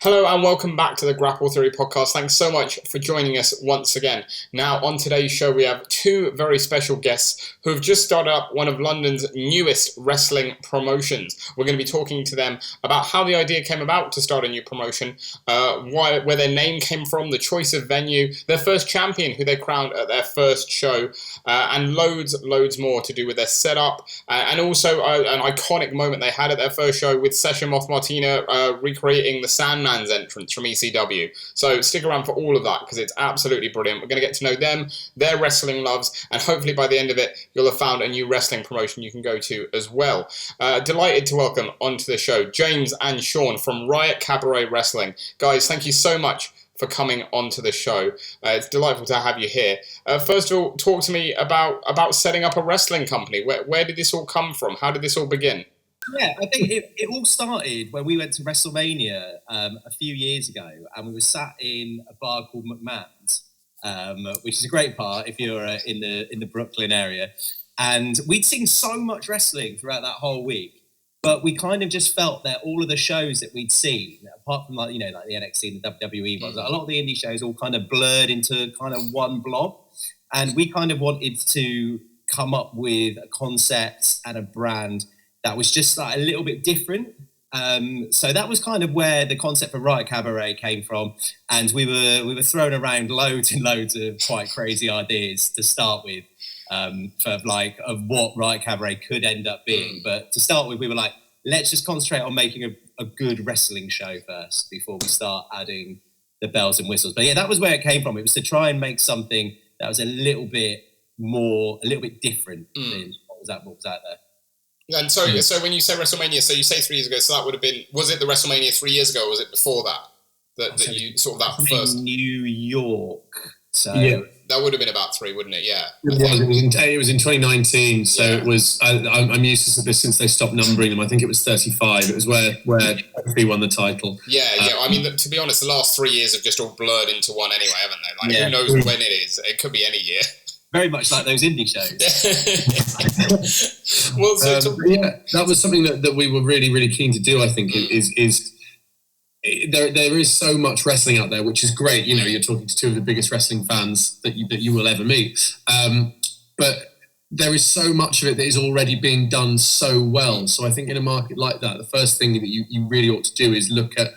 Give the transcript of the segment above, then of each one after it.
Hello and welcome back to the Grapple Theory podcast. Thanks so much for joining us once again. Now, on today's show, we have two very special guests who have just started up one of London's newest wrestling promotions. We're going to be talking to them about how the idea came about to start a new promotion, where their name came from, the choice of venue, their first champion who they crowned at their first show, and loads more to do with their setup, and also an iconic moment they had at their first show with Session Moth Martina recreating the Sandman's entrance from ECW. So stick around for all of that because it's absolutely brilliant. We're going to get to know them, their wrestling loves, and hopefully by the end of it, you'll have found a new wrestling promotion you can go to as well. Delighted to welcome onto the show James and Sean from Riot Cabaret Wrestling. Guys, thank you so much for coming onto the show. It's delightful to have you here. First of all, talk to me about setting up a wrestling company. Where did this all come from? How did this all begin? Yeah, I think it all started when we went to WrestleMania a few years ago, and we were sat in a bar called McMahon's, which is a great bar if you're in the Brooklyn area. And we'd seen so much wrestling throughout that whole week, but we kind of just felt that all of the shows that we'd seen, apart from like the NXT and the WWE ones, a lot of the indie shows all kind of blurred into kind of one blob, and we kind of wanted to come up with a concept and a brand that was just like a little bit different. So that was kind of where the concept for Riot Cabaret came from. And we were throwing around loads and loads of quite crazy ideas to start with, of what Riot Cabaret could end up being. But to start with, we were like, let's just concentrate on making a good wrestling show first before we start adding the bells and whistles. But yeah, that was where it came from. It was to try and make something that was a little bit different than what was out there. And so when you say WrestleMania, so you say 3 years ago, so that would have been, was it the WrestleMania 3 years ago, or was it before that? That you sort of that first... New York. So yeah. That would have been about 3, wouldn't it? Yeah. It was in 2019, so it was, I'm used to this since they stopped numbering them. I think it was 35. It was where he won the title. Yeah. I mean, to be honest, the last 3 years have just all blurred into one anyway, haven't they? Like, who knows when it is? It could be any year. Very much like those indie shows. Well, that was something that we were really, really keen to do. I think there is so much wrestling out there, which is great. You know, you're talking to two of the biggest wrestling fans that you will ever meet. But there is so much of it that is already being done so well. So I think in a market like that, the first thing that you really ought to do is look at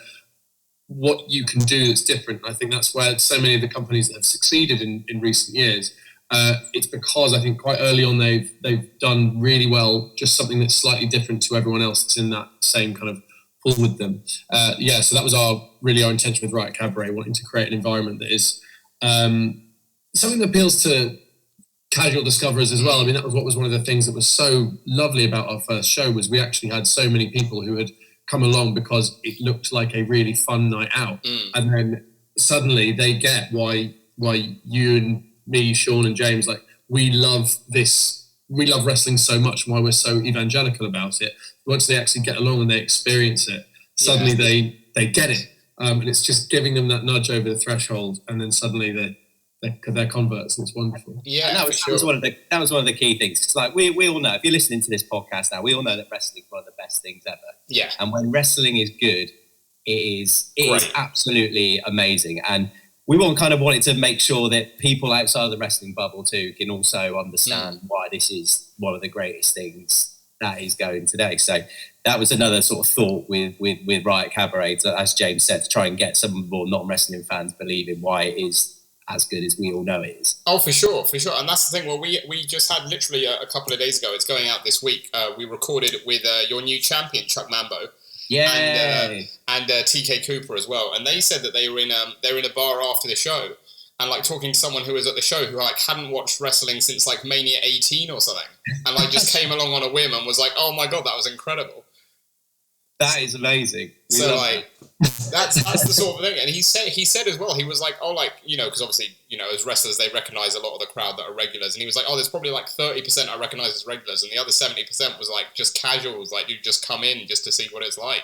what you can do that's different. I think that's where so many of the companies that have succeeded in recent years. It's because I think quite early on they've done really well, just something that's slightly different to everyone else that's in that same kind of pool with them. So that was our intention with Riot Cabaret, wanting to create an environment that is something that appeals to casual discoverers as well. I mean, that was what was one of the things that was so lovely about our first show, was we actually had so many people who had come along because it looked like a really fun night out. And then suddenly they get why you and me, Sean and James, like, we love wrestling so much, and why we're so evangelical about it. Once they actually get along and they experience it, suddenly they get it, and it's just giving them that nudge over the threshold, and then suddenly they're converts, and it's wonderful. Yeah, and that was one of the key things. It's like we all know, if you're listening to this podcast now, we all know that wrestling is one of the best things ever. Yeah, and when wrestling is good, it is absolutely amazing. And we wanted to make sure that people outside of the wrestling bubble too can also understand why this is one of the greatest things that is going today. So that was another sort of thought with Riot Cabaret, as James said, to try and get some more non-wrestling fans believing why it is as good as we all know it is. Oh, for sure. And that's the thing. Well, we just had literally a couple of days ago, it's going out this week, we recorded it with your new champion, Chuck Mambo. Yeah, and TK Cooper as well, and they said that they were in a bar after the show, and like talking to someone who was at the show who like hadn't watched wrestling since like Mania 18 or something, and like just came along on a whim and was like, "Oh my god, that was incredible." That is amazing. So like that's the sort of thing. And he said as well, he was like, oh, like, you know, because obviously, you know, as wrestlers they recognise a lot of the crowd that are regulars, and he was like, oh, there's probably like 30% I recognise as regulars, and the other 70% was like just casuals, like you just come in just to see what it's like.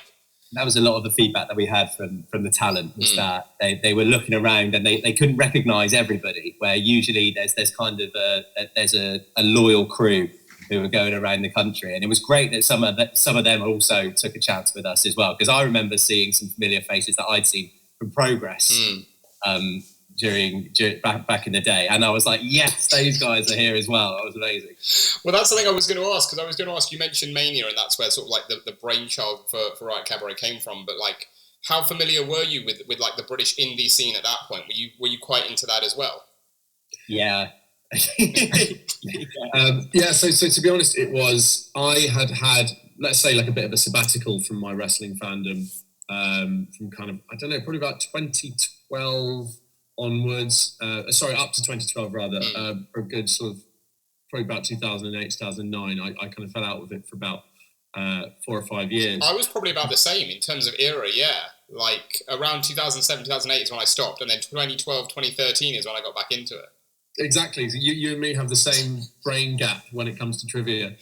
That was a lot of the feedback that we had from the talent, was that they were looking around and they couldn't recognise everybody, where usually there's kind of a loyal crew who were going around the country, and it was great that some of them also took a chance with us as well, because I remember seeing some familiar faces that I'd seen from Progress during back in the day, and I was like, yes, those guys are here as well. That was amazing. Well, that's something I was going to ask, because I was going to ask, you mentioned Mania, and that's where sort of like the brainchild for Riot Cabaret came from, but like, how familiar were you with like the British indie scene at that point? Were you quite into that as well? Yeah. So to be honest, it was, I had, let's say, like a bit of a sabbatical from my wrestling fandom, from kind of, I don't know, probably about 2012 onwards, up to 2012 rather, for a good sort of, probably about 2008, 2009, I kind of fell out with it for about 4 or 5 years. I was probably about the same in terms of era, yeah. Like around 2007, 2008 is when I stopped, and then 2012, 2013 is when I got back into it. Exactly. So you and me have the same brain gap when it comes to trivia.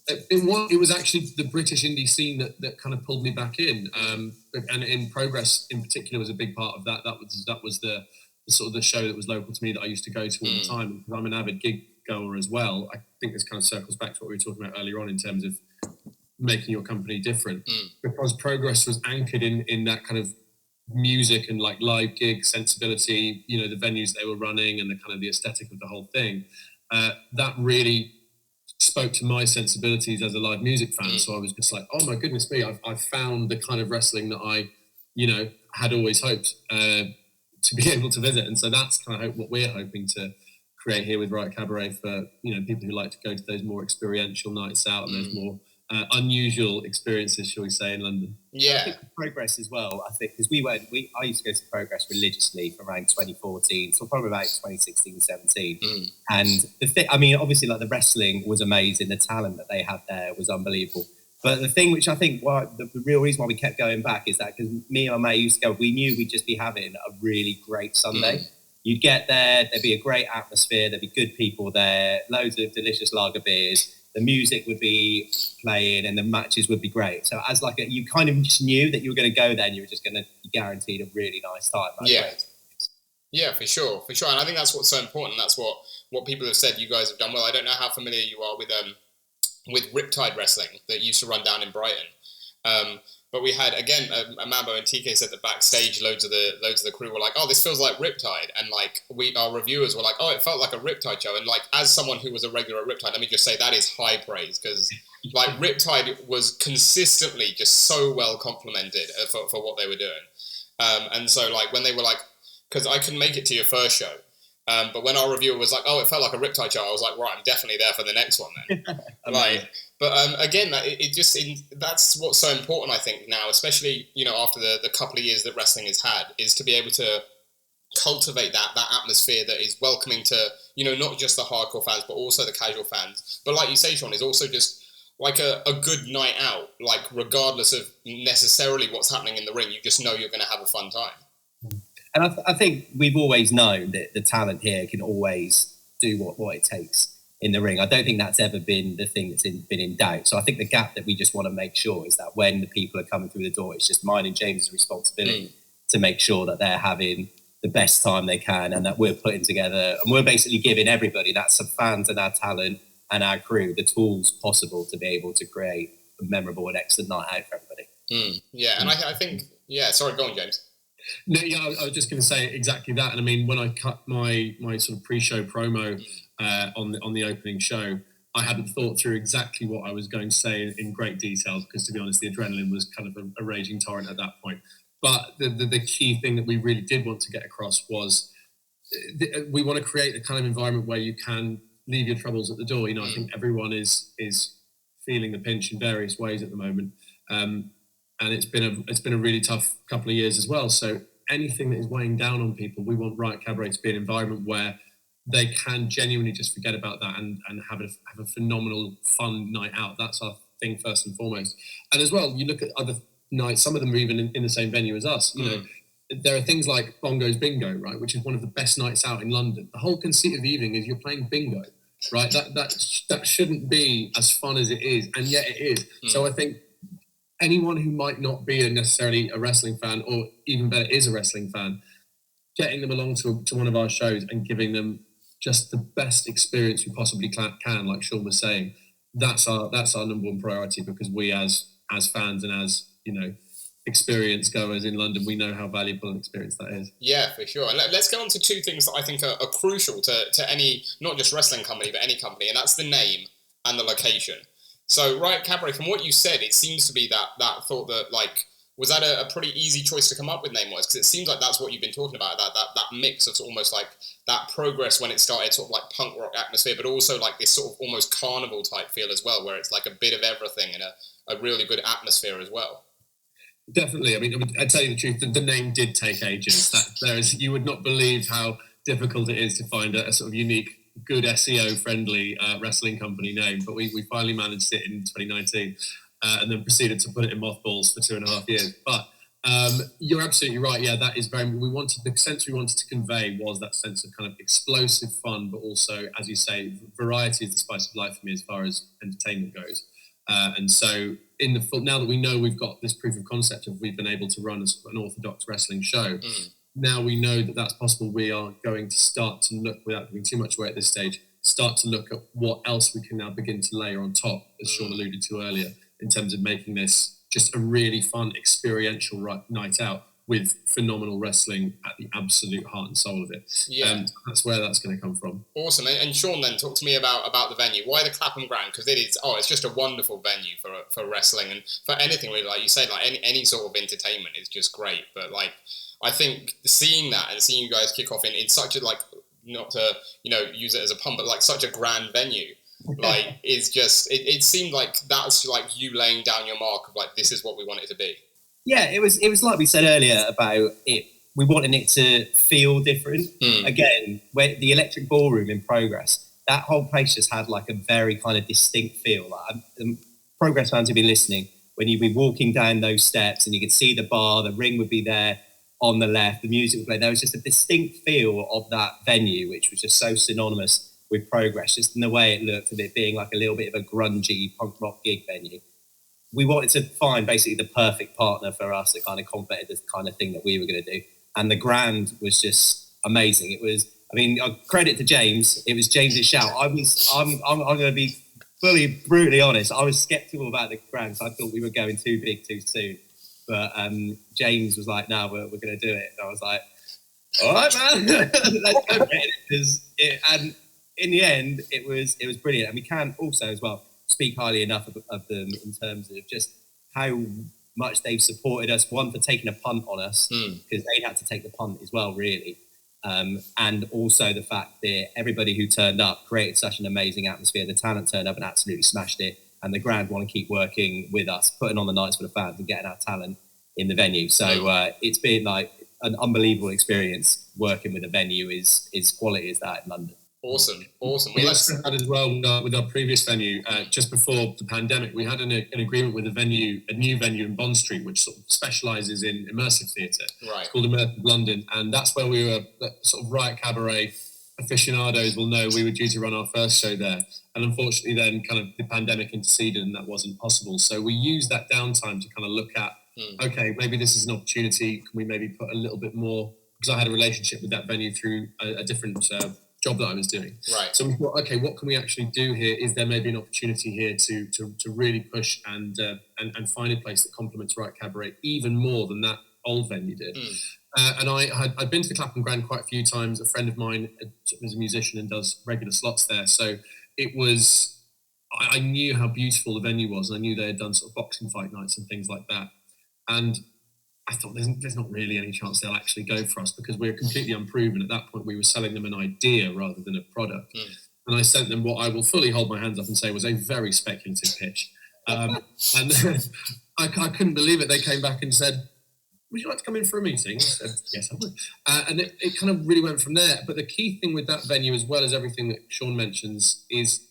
It was actually the British indie scene that kind of pulled me back in, and in Progress in particular was a big part of that. That was the sort of the show that was local to me that I used to go to all the time. Because I'm an avid gig goer as well. I think this kind of circles back to what we were talking about earlier on in terms of making your company different, because Progress was anchored in that kind of music and like live gig sensibility, you know, the venues they were running and the kind of the aesthetic of the whole thing, that really spoke to my sensibilities as a live music fan. So I was just like, oh my goodness me, I've found the kind of wrestling that I, you know, had always hoped to be able to visit. And so that's kind of what we're hoping to create here with Riot Cabaret for, you know, people who like to go to those more experiential nights out and those more unusual experiences, shall we say, in London. Yeah. I think Progress as well, I think, because I used to go to Progress religiously for around 2014, so probably about 2016, 17. And the thing, I mean, obviously, like the wrestling was amazing, the talent that they had there was unbelievable. But the thing which I think, the real reason why we kept going back is that because me and my mate used to go, we knew we'd just be having a really great Sunday. You'd get there, there'd be a great atmosphere, there'd be good people there, loads of delicious lager beers. The music would be playing and the matches would be great. So as like you kind of just knew that you were going to go there and you were just going to be guaranteed a really nice time. Yeah, for sure. And I think that's what's so important. That's what people have said you guys have done well. I don't know how familiar you are with Riptide Wrestling that used to run down in Brighton. But we had, again, Mambo and TK said that backstage loads of the crew were like, oh, this feels like Riptide. And like our reviewers were like, oh, it felt like a Riptide show. And like, as someone who was a regular at Riptide, let me just say that is high praise, because like Riptide was consistently just so well complimented for what they were doing. And so like when they were like, because I couldn't make it to your first show, but when our reviewer was like, oh, it felt like a Riptide show, I was like, right, I'm definitely there for the next one then. But again, that's what's so important, I think, now, especially, you know, after the couple of years that wrestling has had, is to be able to cultivate that atmosphere that is welcoming to, you know, not just the hardcore fans, but also the casual fans. But like you say, Sean, is also just like a good night out, like regardless of necessarily what's happening in the ring, you just know you're going to have a fun time. And I think we've always known that the talent here can always do what it takes in the ring. I don't think that's ever been the thing that's been in doubt. So I think the gap that we just want to make sure is that when the people are coming through the door, it's just mine and James' responsibility to make sure that they're having the best time they can, and that we're putting together, and we're basically giving everybody, that's the fans and our talent and our crew, the tools possible to be able to create a memorable and excellent night out for everybody. And I think, sorry, go on, James. No, I was just going to say exactly that. And I mean, when I cut my sort of pre-show promo on the opening show, I hadn't thought through exactly what I was going to say in great detail, because to be honest, the adrenaline was kind of a raging torrent at that point. But the key thing that we really did want to get across was we want to create a kind of environment where you can leave your troubles at the door. You know, I think everyone is feeling the pinch in various ways at the moment. And it's been a really tough couple of years as well. So anything that is weighing down on people, we want Riot Cabaret to be an environment where they can genuinely just forget about that and have a phenomenal, fun night out. That's our thing first and foremost. And as well, you look at other nights, some of them are even in the same venue as us. You know, there are things like Bongo's Bingo, right, which is one of the best nights out in London. The whole conceit of the evening is you're playing bingo, right? That shouldn't be as fun as it is, and yet it is. So I think anyone who might not be necessarily a wrestling fan, or even better, is a wrestling fan, getting them along to one of our shows and giving them just the best experience we possibly can, like Sean was saying. That's our number one priority, because we as fans and as, experience goers in London, we know how valuable an experience that is. Yeah, for sure. And let's go on to two things that I think are crucial to any, not just wrestling company, but any company, and that's the name and the location. So Riot Cabaret, from what you said, it seems to be that thought that, like, was that a pretty easy choice to come up with name-wise? Because it seems like that's what you've been talking about, that mix of almost like that progress when it started, sort of like punk rock atmosphere, but also like this sort of almost carnival type feel as well, where it's like a bit of everything and a really good atmosphere as well. Definitely. I mean, I tell you the truth, the name did take ages. You would not believe how difficult it is to find a sort of unique, good SEO-friendly wrestling company name. But we finally managed it in 2019, and then proceeded to put it in mothballs for 2.5 years. But you're absolutely right. Yeah, that is the sense we wanted to convey was that sense of kind of explosive fun, but also, as you say, variety is the spice of life for me as far as entertainment goes. And so now that we know we've got this proof of concept of we've been able to run an orthodox wrestling show, now we know that that's possible. We are going to start to look, without giving too much away at this stage, start to look at what else we can now begin to layer on top, as Sean alluded to earlier, in terms of making this just a really fun experiential night out with phenomenal wrestling at the absolute heart and soul of it. Yeah. That's where that's going to come from. Awesome. And Sean, then, talk to me about the venue. Why the Clapham Ground? Because it's just a wonderful venue for wrestling, and for anything really, like you said, like any sort of entertainment is just great. But like, I think seeing that and seeing you guys kick off in such a, like, not to, use it as a pun, but like such a grand venue, like, is just, it seemed like that's like you laying down your mark of like, this is what we want it to be. Yeah, it was like we said earlier about it. We wanted it to feel different. Again, where the Electric Ballroom in Progress, that whole place just had like a very kind of distinct feel. Like, Progress fans who've been listening, when you'd be walking down those steps and you could see the bar, the ring would be there on the left, the music would play. There was just a distinct feel of that venue, which was just so synonymous with Progress, just in the way it looked, of it being like a little bit of a grungy punk rock gig venue. We wanted to find basically the perfect partner for us that kind of complemented the kind of thing that we were going to do. And the Grand was just amazing. It was, I mean, credit to James. It was James's shout. I'm going to be fully brutally honest. I was skeptical about the Grand, so I thought we were going too big too soon. But James was like, "No, we're going to do it." And I was like, "All right, man, let's go for it." And in the end, it was brilliant. And we can also as well speak highly enough of them in terms of just how much they've supported us. One, for taking a punt on us, because they had to take the punt as well, really. And also the fact that everybody who turned up created such an amazing atmosphere. The talent turned up and absolutely smashed it. And the Grand want to keep working with us, putting on the nights for the fans and getting our talent in the venue. So it's been like an unbelievable experience working with a venue is quality as that in London. Awesome. We also had as well with our previous venue, just before the pandemic, we had an agreement with a new venue in Bond Street, which sort of specialises in immersive theatre. Right. It's called Immersive London, and that's where we were, sort of Riot Cabaret aficionados will know we were due to run our first show there. And unfortunately then kind of the pandemic interceded and that wasn't possible. So we used that downtime to kind of look at, okay, maybe this is an opportunity. Can we maybe put a little bit more, because I had a relationship with that venue through a different job that I was doing. Right. So we thought, okay, what can we actually do here? Is there maybe an opportunity here to really push and find a place that complements Riot Cabaret even more than that old venue did? And I'd been to the Clapham Grand quite a few times. A friend of mine is a musician and does regular slots there. So it was, I knew how beautiful the venue was. And I knew they had done sort of boxing fight nights and things like that. And I thought there's not really any chance they'll actually go for us because we're completely unproven. At that point, we were selling them an idea rather than a product. And I sent them what I will fully hold my hands up and say was a very speculative pitch. And I couldn't believe it. They came back and said, "Would you like to come in for a meeting?" I said, "Yes, I would." And it kind of really went from there. But the key thing with that venue, as well as everything that Sean mentions, is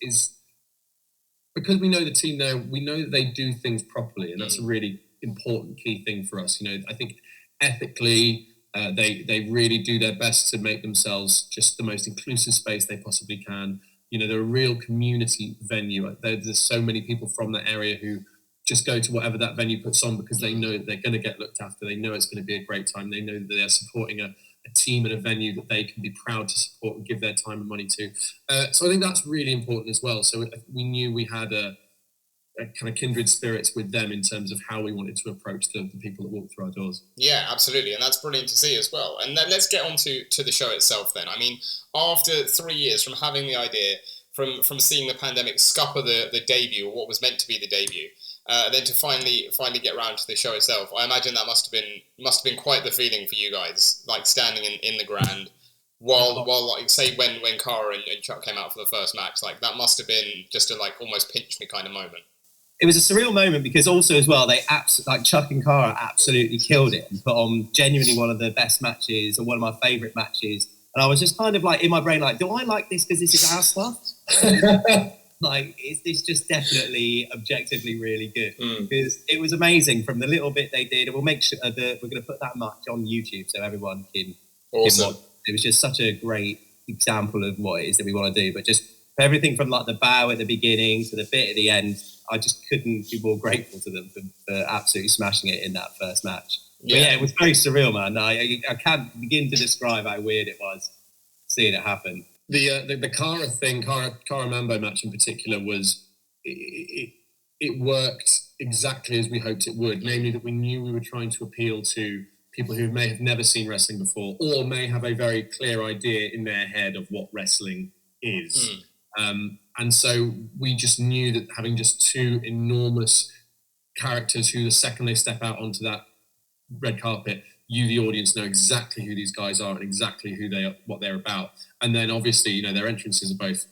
because we know the team now, we know that they do things properly. And that's a really important key thing for us. I think ethically, they really do their best to make themselves just the most inclusive space they possibly can. They're a real community venue. There's so many people from that area who just go to whatever that venue puts on because they know that they're going to get looked after. They know it's going to be a great time. They know that they're supporting a team and a venue that they can be proud to support and give their time and money to. So I think that's really important as well. So we knew we had a kind of kindred spirits with them in terms of how we wanted to approach the people that walk through our doors. Yeah, absolutely, and that's brilliant to see as well. And then let's get on to the show itself then. I mean, after 3 years from having the idea, from seeing the pandemic scupper the debut, or what was meant to be the debut, then to finally get around to the show itself, I imagine that must have been quite the feeling for you guys, like standing in the grand while like say when Cara and Chuck came out for the first match, like that must have been just a like almost pinch me kind of moment. It was a surreal moment because also as well, they like Chuck and Cara absolutely killed it and put on genuinely one of the best matches or one of my favourite matches. And I was just kind of like in my brain, like, do I like this because this is our stuff? Like, is this just definitely objectively really good? Because it was amazing from the little bit they did. And we'll make sure that we're going to put that much on YouTube so everyone can watch. It was just such a great example of what it is that we want to do. But just everything from like the bow at the beginning to the bit at the end, I just couldn't be more grateful to them for absolutely smashing it in that first match. Yeah. But yeah, it was very surreal, man. I can't begin to describe how weird it was seeing it happen. The Cara thing, Cara Mambo match in particular, was it worked exactly as we hoped it would. Namely, that we knew we were trying to appeal to people who may have never seen wrestling before, or may have a very clear idea in their head of what wrestling is. And so we just knew that having just two enormous characters who, the second they step out onto that red carpet, you, the audience, know exactly who these guys are and exactly who they are, what they're about. And then obviously, you know, their entrances are both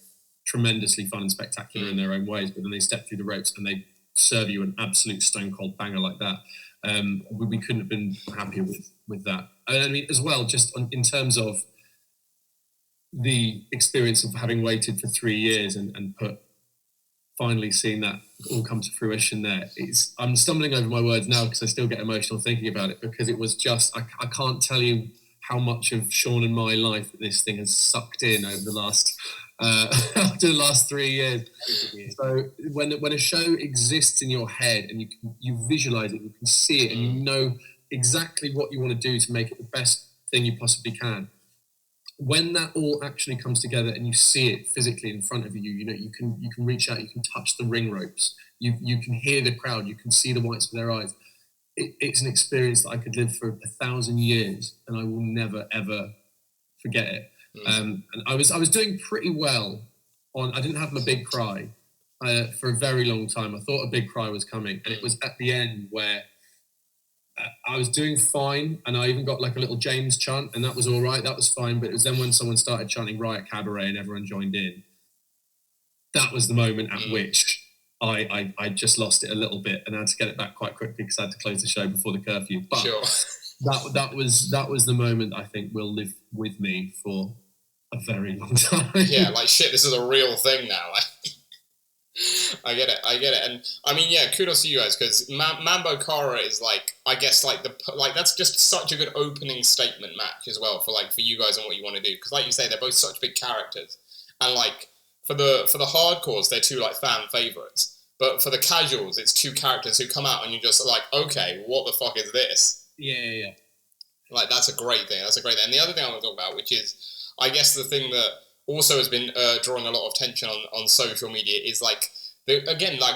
tremendously fun and spectacular in their own ways, but then they step through the ropes and they serve you an absolute stone cold banger like that. We couldn't have been happier with that. And I mean, as well, just in terms of the experience of having waited for 3 years and finally seeing that all come to fruition there. I'm stumbling over my words now because I still get emotional thinking about it, because it was just, I can't tell you how much of Sean and my life that this thing has sucked in over the last after the last 3 years. So when a show exists in your head and you visualize it, you can see it, and you know exactly what you want to do to make it the best thing you possibly can. When that all actually comes together and you see it physically in front of you, you know, you can reach out, you can touch the ring ropes, you can hear the crowd, you can see the whites of their eyes. It's an experience that I could live for 1,000 years, and I will never ever forget it. And I was doing pretty well I didn't have my big cry for a very long time. I thought a big cry was coming, and it was at the end where I was doing fine, and I even got like a little James chant, and that was all right, that was fine. But it was then when someone started chanting Riot Cabaret and everyone joined in, that was the moment at which I just lost it a little bit, and I had to get it back quite quickly because I had to close the show before the curfew. But sure. that was the moment I think will live with me for a very long time. Yeah, like shit, this is a real thing now. Like, I get it, and I mean, yeah, kudos to you guys, because Mambo Cara is like, I guess, like that's just such a good opening statement match as well for you guys and what you want to do, because like you say, they're both such big characters, and like for the hardcores, they're two like fan favorites, but for the casuals, it's two characters who come out and you're just like, okay, what the fuck is this? Yeah. Like that's a great thing. And the other thing I want to talk about, which is, I guess, the thing that also has been drawing a lot of attention on social media, is like the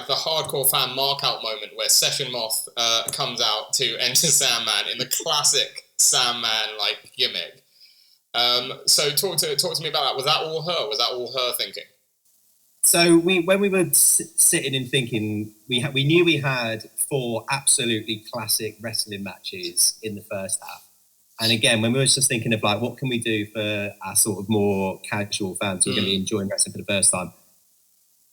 hardcore fan mark-out moment where Session Moth comes out to enter Sandman in the classic Sandman like gimmick. So talk to me about that. Was that all her? Was that all her thinking? So when we were sitting and thinking, we knew we had 4 absolutely classic wrestling matches in the first half. And again, when we were just thinking of like, what can we do for our sort of more casual fans who are going to be enjoying wrestling for the first time?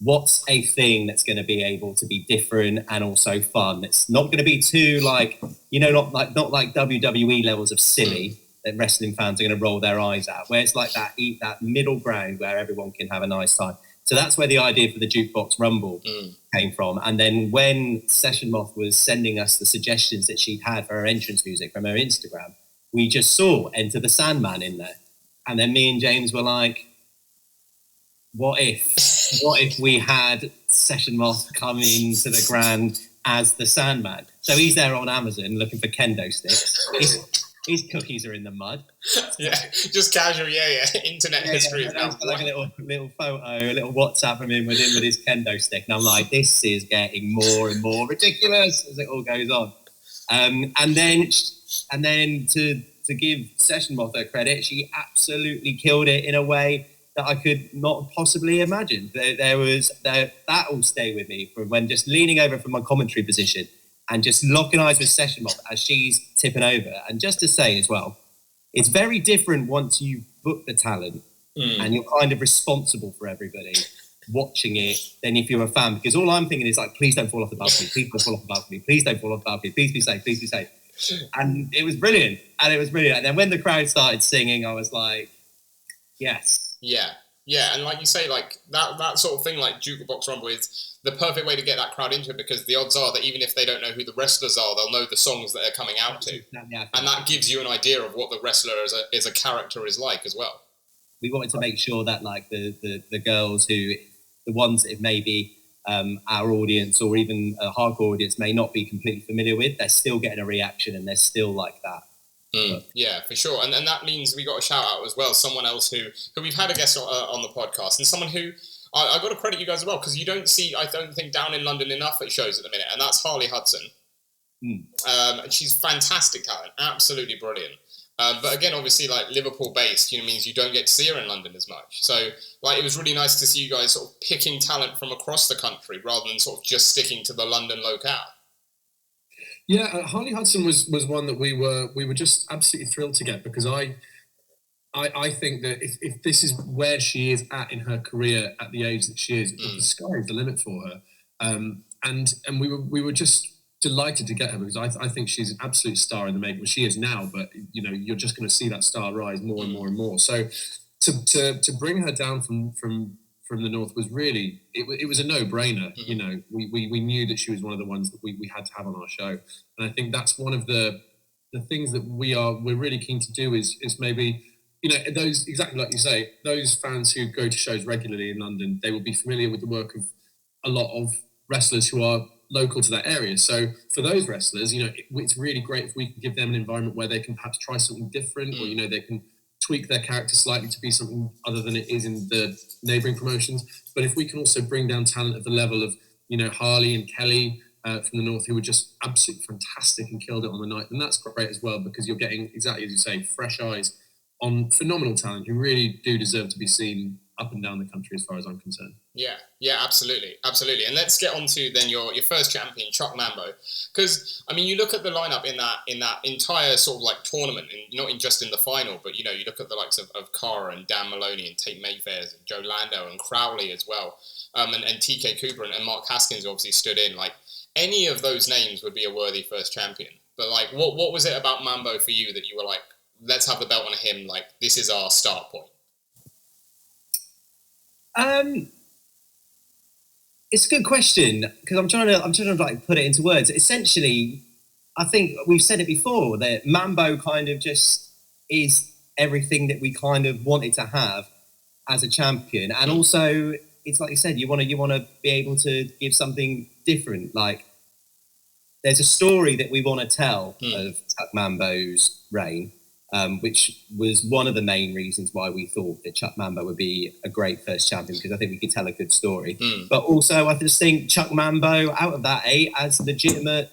What's a thing that's going to be able to be different and also fun? It's not going to be too like, you know, not like WWE levels of silly that wrestling fans are going to roll their eyes at, where it's like that middle ground where everyone can have a nice time. So that's where the idea for the Jukebox Rumble came from. And then when Session Moth was sending us the suggestions that she'd had for her entrance music from her Instagram, we just saw Enter the Sandman in there. And then me and James were like, what if we had Session Moth come into the Grand as the Sandman? So he's there on Amazon looking for kendo sticks. his cookies are in the mud. Yeah, just casual, internet history is now like a little photo, a little WhatsApp from him with his kendo stick, and I'm like, this is getting more and more ridiculous as it all goes on. And then to give Session Moth her credit, she absolutely killed it in a way that I could not possibly imagine. That will stay with me from when just leaning over from my commentary position and just locking eyes with Session Moth as she's tipping over. And just to say as well, it's very different once you book the talent and you're kind of responsible for everybody watching it than if you're a fan. Because all I'm thinking is like, please don't fall off the balcony, please don't fall off the balcony, please don't fall off the balcony, please be safe, please be safe. And it was brilliant. And then when the crowd started singing, I was like, yes. Yeah, and like you say, like that sort of thing, like Jukebox Rumble is the perfect way to get that crowd into it, because the odds are that even if they don't know who the wrestlers are, they'll know the songs that they're coming out to. And that gives you an idea of what the wrestler as a character is like as well. We wanted to make sure that like the girls the ones that maybe our audience or even a hardcore audience may not be completely familiar with, they're still getting a reaction and they're still like that. Yeah, for sure. And that means we got a shout out as well, someone else who we've had a guest on the podcast, and someone who I got to credit you guys as well, because you don't see, I don't think, down in London enough at shows at the minute, and that's Harley Hudson. And she's fantastic talent, absolutely brilliant. But again, obviously, like Liverpool based, means you don't get to see her in London as much. So like, it was really nice to see you guys sort of picking talent from across the country rather than sort of just sticking to the London locale. Yeah, Harley Hudson was one that we were just absolutely thrilled to get, because I think that if this is where she is at in her career at the age that she is, the sky is the limit for her. And we were just delighted to get her, because I think she's an absolute star in the making. Well, she is now, but you're just going to see that star rise more and more and more. So to bring her down from the north was really, it was a no-brainer. We knew that she was one of the ones that we had to have on our show, and I think that's one of the things that we're really keen to do is maybe, those, exactly like you say, those fans who go to shows regularly in London, they will be familiar with the work of a lot of wrestlers who are local to that area. So for those wrestlers, it's really great if we can give them an environment where they can perhaps try something different, or they can tweak their character slightly to be something other than it is in the neighbouring promotions. But if we can also bring down talent at the level of, Harley and Kelly from the north, who were just absolutely fantastic and killed it on the night, then that's great as well, because you're getting, exactly as you say, fresh eyes on phenomenal talent who really do deserve to be seen up and down the country, as far as I'm concerned. Yeah, absolutely. And let's get on to then your first champion, Chuck Mambo, because you look at the lineup in that entire sort of like tournament, and not just in the final, but you look at the likes of Cara and Dan Maloney and Tate Mayfair and Joe Lando and Crowley as well, and TK Cooper and Mark Haskins obviously stood in. Like, any of those names would be a worthy first champion. But like, what was it about Mambo for you that you were like, let's have the belt on him, like this is our start point? It's a good question, because I'm trying to like put it into words. Essentially, I think we've said it before that Mambo kind of just is everything that we kind of wanted to have as a champion, and also it's like you said, you want to be able to give something different. Like, there's a story that we want to tell of Chuck Mambo's reign. Which was one of the main reasons why we thought that Chuck Mambo would be a great first champion, because I think we could tell a good story. But also, I just think Chuck Mambo, out of that 8, as legitimate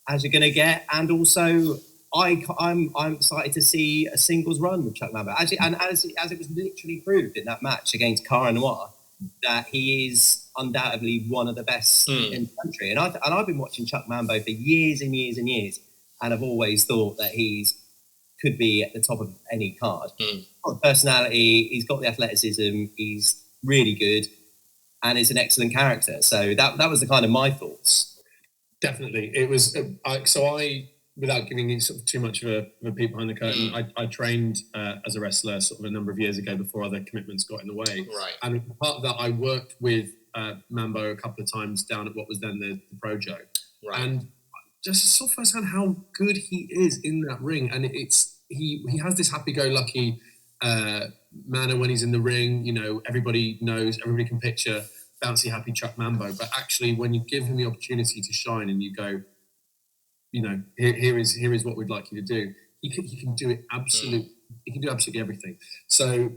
as you're going to get, and also I'm excited to see a singles run with Chuck Mambo. As it was literally proved in that match against Cara Noir, that he is undoubtedly one of the best in the country. And I've been watching Chuck Mambo for years and years and years, and I've always thought that could be at the top of any card. He's got the personality, he's got the athleticism, he's really good, and is an excellent character. So that was the kind of my thoughts. Definitely. It was, without giving you sort of too much of a peek behind the curtain, I trained as a wrestler sort of a number of years ago before other commitments got in the way. Right. And part of that, I worked with Mambo a couple of times down at what was then the Projo. Right. And just saw firsthand how good he is in that ring, and he has this happy-go-lucky manner when he's in the ring. Everybody knows, everybody can picture bouncy, happy Chuck Mambo. But actually, when you give him the opportunity to shine, and you go, here is what we'd like you to do, you can do it absolutely. You can do absolutely everything. So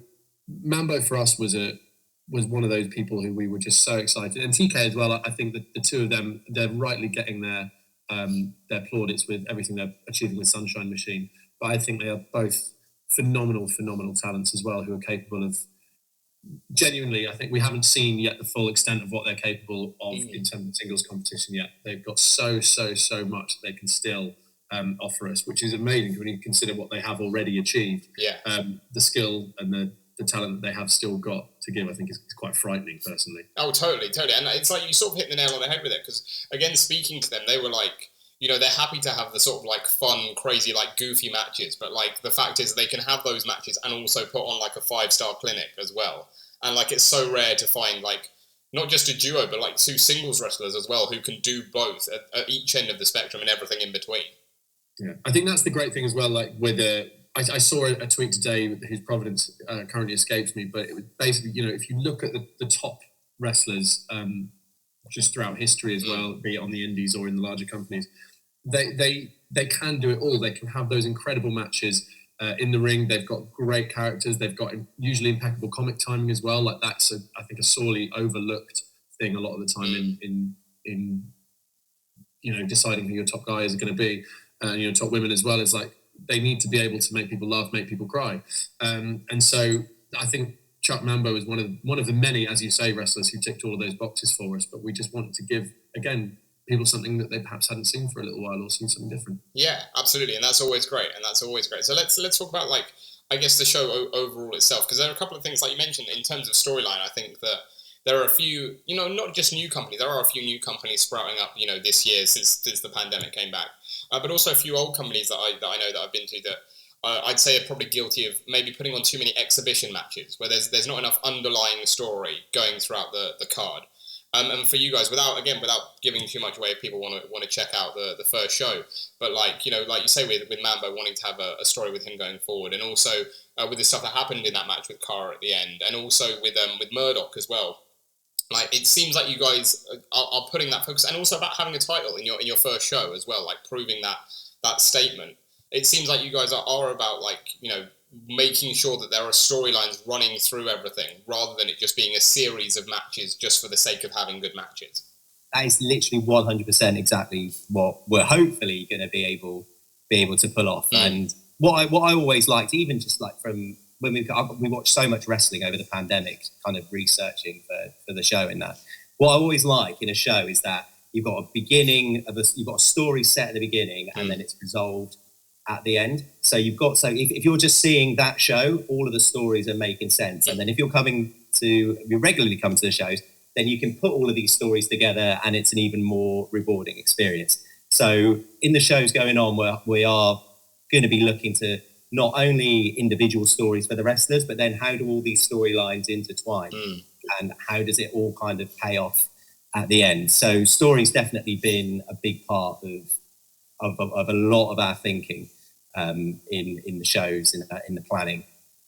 Mambo for us was one of those people who we were just so excited, and TK as well. I think that the two of them, they're rightly getting their plaudits with everything they're achieving with Sunshine Machine. But I think they are both phenomenal talents as well, who are capable of. Genuinely, I think we haven't seen yet the full extent of what they're capable of in terms of singles competition yet. They've got so much that they can still offer us, which is amazing when you consider what they have already achieved. Yeah. The skill and the talent that they have still got to give, I think, is quite frightening, personally. Oh, totally. And it's like you sort of hit the nail on the head with it, because, again, speaking to them, they were like, you know, they're happy to have the sort of like fun, crazy, like goofy matches, but like the fact is they can have those matches and also put on like a 5-star clinic as well. And like it's so rare to find like not just a duo, but like two singles wrestlers as well who can do both at each end of the spectrum and everything in between. Yeah, I think that's the great thing as well. Like with I saw a tweet today whose provenance currently escapes me, but it was basically, you know, if you look at the top wrestlers just throughout history as well, be it on the indies or in the larger companies, they can do it all. They can have those incredible matches in the ring. They've got great characters. They've got usually impeccable comic timing as well. Like that's I think a sorely overlooked thing a lot of the time in you know, deciding who your top guy is going to be. You know, top women as well, is like they need to be able to make people laugh, make people cry. And so I think Chuck Mambo is one of the many, as you say, wrestlers who ticked all of those boxes for us. But we just wanted to give, again, people something that they perhaps hadn't seen for a little while, or seen something different. Yeah, absolutely, and that's always great. So let's talk about, like, I guess the show overall itself, because there are a couple of things, like you mentioned, in terms of storyline. I think that there are a few, you know, not just new companies. There are a few new companies sprouting up, you know, this year since the pandemic came back, but also a few old companies that I know that I've been to that I'd say are probably guilty of maybe putting on too many exhibition matches where there's not enough underlying story going throughout the card. And for you guys, without giving too much away, if people want to check out the first show, but like, you know, like you say with Mambo wanting to have a story with him going forward, and also with the stuff that happened in that match with Cara at the end, and also with Murdoch as well. Like, it seems like you guys are putting that focus, and also about having a title in your first show as well, like proving that statement. It seems like you guys are about, like, you know, making sure that there are storylines running through everything, rather than it just being a series of matches just for the sake of having good matches. That is literally 100% exactly what we're hopefully going to be able to pull off. And what I always liked, even just like from when we watched so much wrestling over the pandemic, kind of researching for the show, in that, what I always like in a show is that you've got you've got a story set at the beginning, and then it's resolved at the end. So if you're just seeing that show, all of the stories are making sense. And then if you're regularly coming to the shows, then you can put all of these stories together, and it's an even more rewarding experience. So in the shows going on, we are going to be looking to not only individual stories for the wrestlers, but then how do all these storylines intertwine, and how does it all kind of pay off at the end? So story's definitely been a big part of a lot of our thinking in the shows, in the planning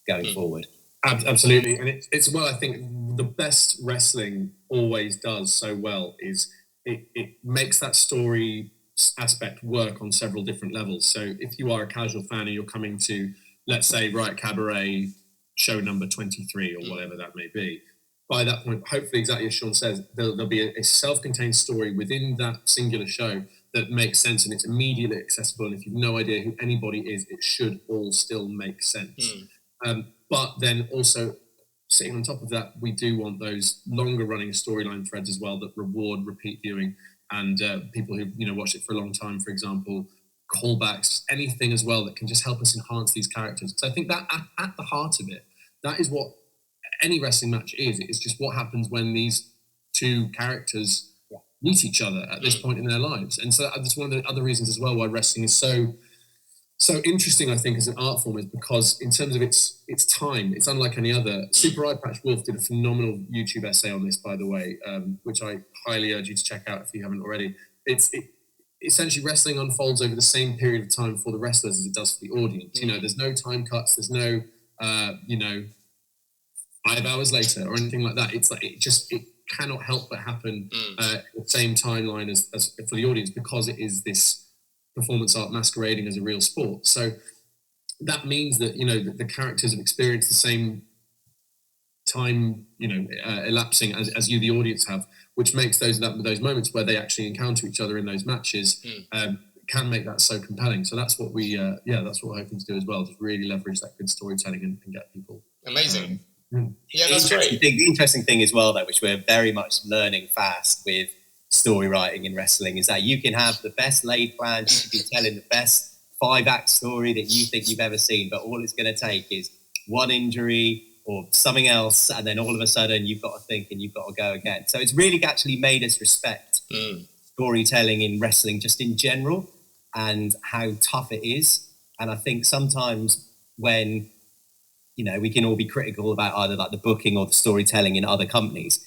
going forward. Absolutely. And it's well, I think the best wrestling always does so well is it makes that story aspect work on several different levels. So if you are a casual fan and you're coming to, let's say, Riot Cabaret show number 23 or whatever that may be, by that point, hopefully, exactly as Sean says, there'll be a self-contained story within that singular show that makes sense, and it's immediately accessible. And if you've no idea who anybody is, it should all still make sense. But then also, sitting on top of that, we do want those longer running storyline threads as well that reward repeat viewing, and people who, you know, watched it for a long time, for example, callbacks, anything as well that can just help us enhance these characters. So I think that at the heart of it, that is what any wrestling match is. It's just what happens when these two characters meet each other at this point in their lives. And so that's one of the other reasons as well why wrestling is so interesting, I think, as an art form, is because in terms of its time, it's unlike any other. Super Eye Patch Wolf did a phenomenal YouTube essay on this, by the way, which I highly urge you to check out if you haven't already. Essentially, wrestling unfolds over the same period of time for the wrestlers as it does for the audience. You know, there's no time cuts, there's no, 5 hours later or anything like that. It's like it cannot help but happen at the same timeline as for the audience, because it is this performance art masquerading as a real sport. So that means that, the characters have experienced the same time, elapsing as you, the audience, have, which makes those moments where they actually encounter each other in those matches can make that so compelling. So that's what that's what we're hoping to do as well, just really leverage that good storytelling and get people. Amazing. Yeah, that's great. The interesting thing as well, though, which we're very much learning fast with story writing in wrestling, is that you can have the best laid plans, you can be telling the best 5-act story that you think you've ever seen, but all it's going to take is one injury or something else, and then all of a sudden you've got to think and you've got to go again. So it's really actually made us respect storytelling in wrestling just in general and how tough it is. And I think sometimes when, we can all be critical about either like the booking or the storytelling in other companies,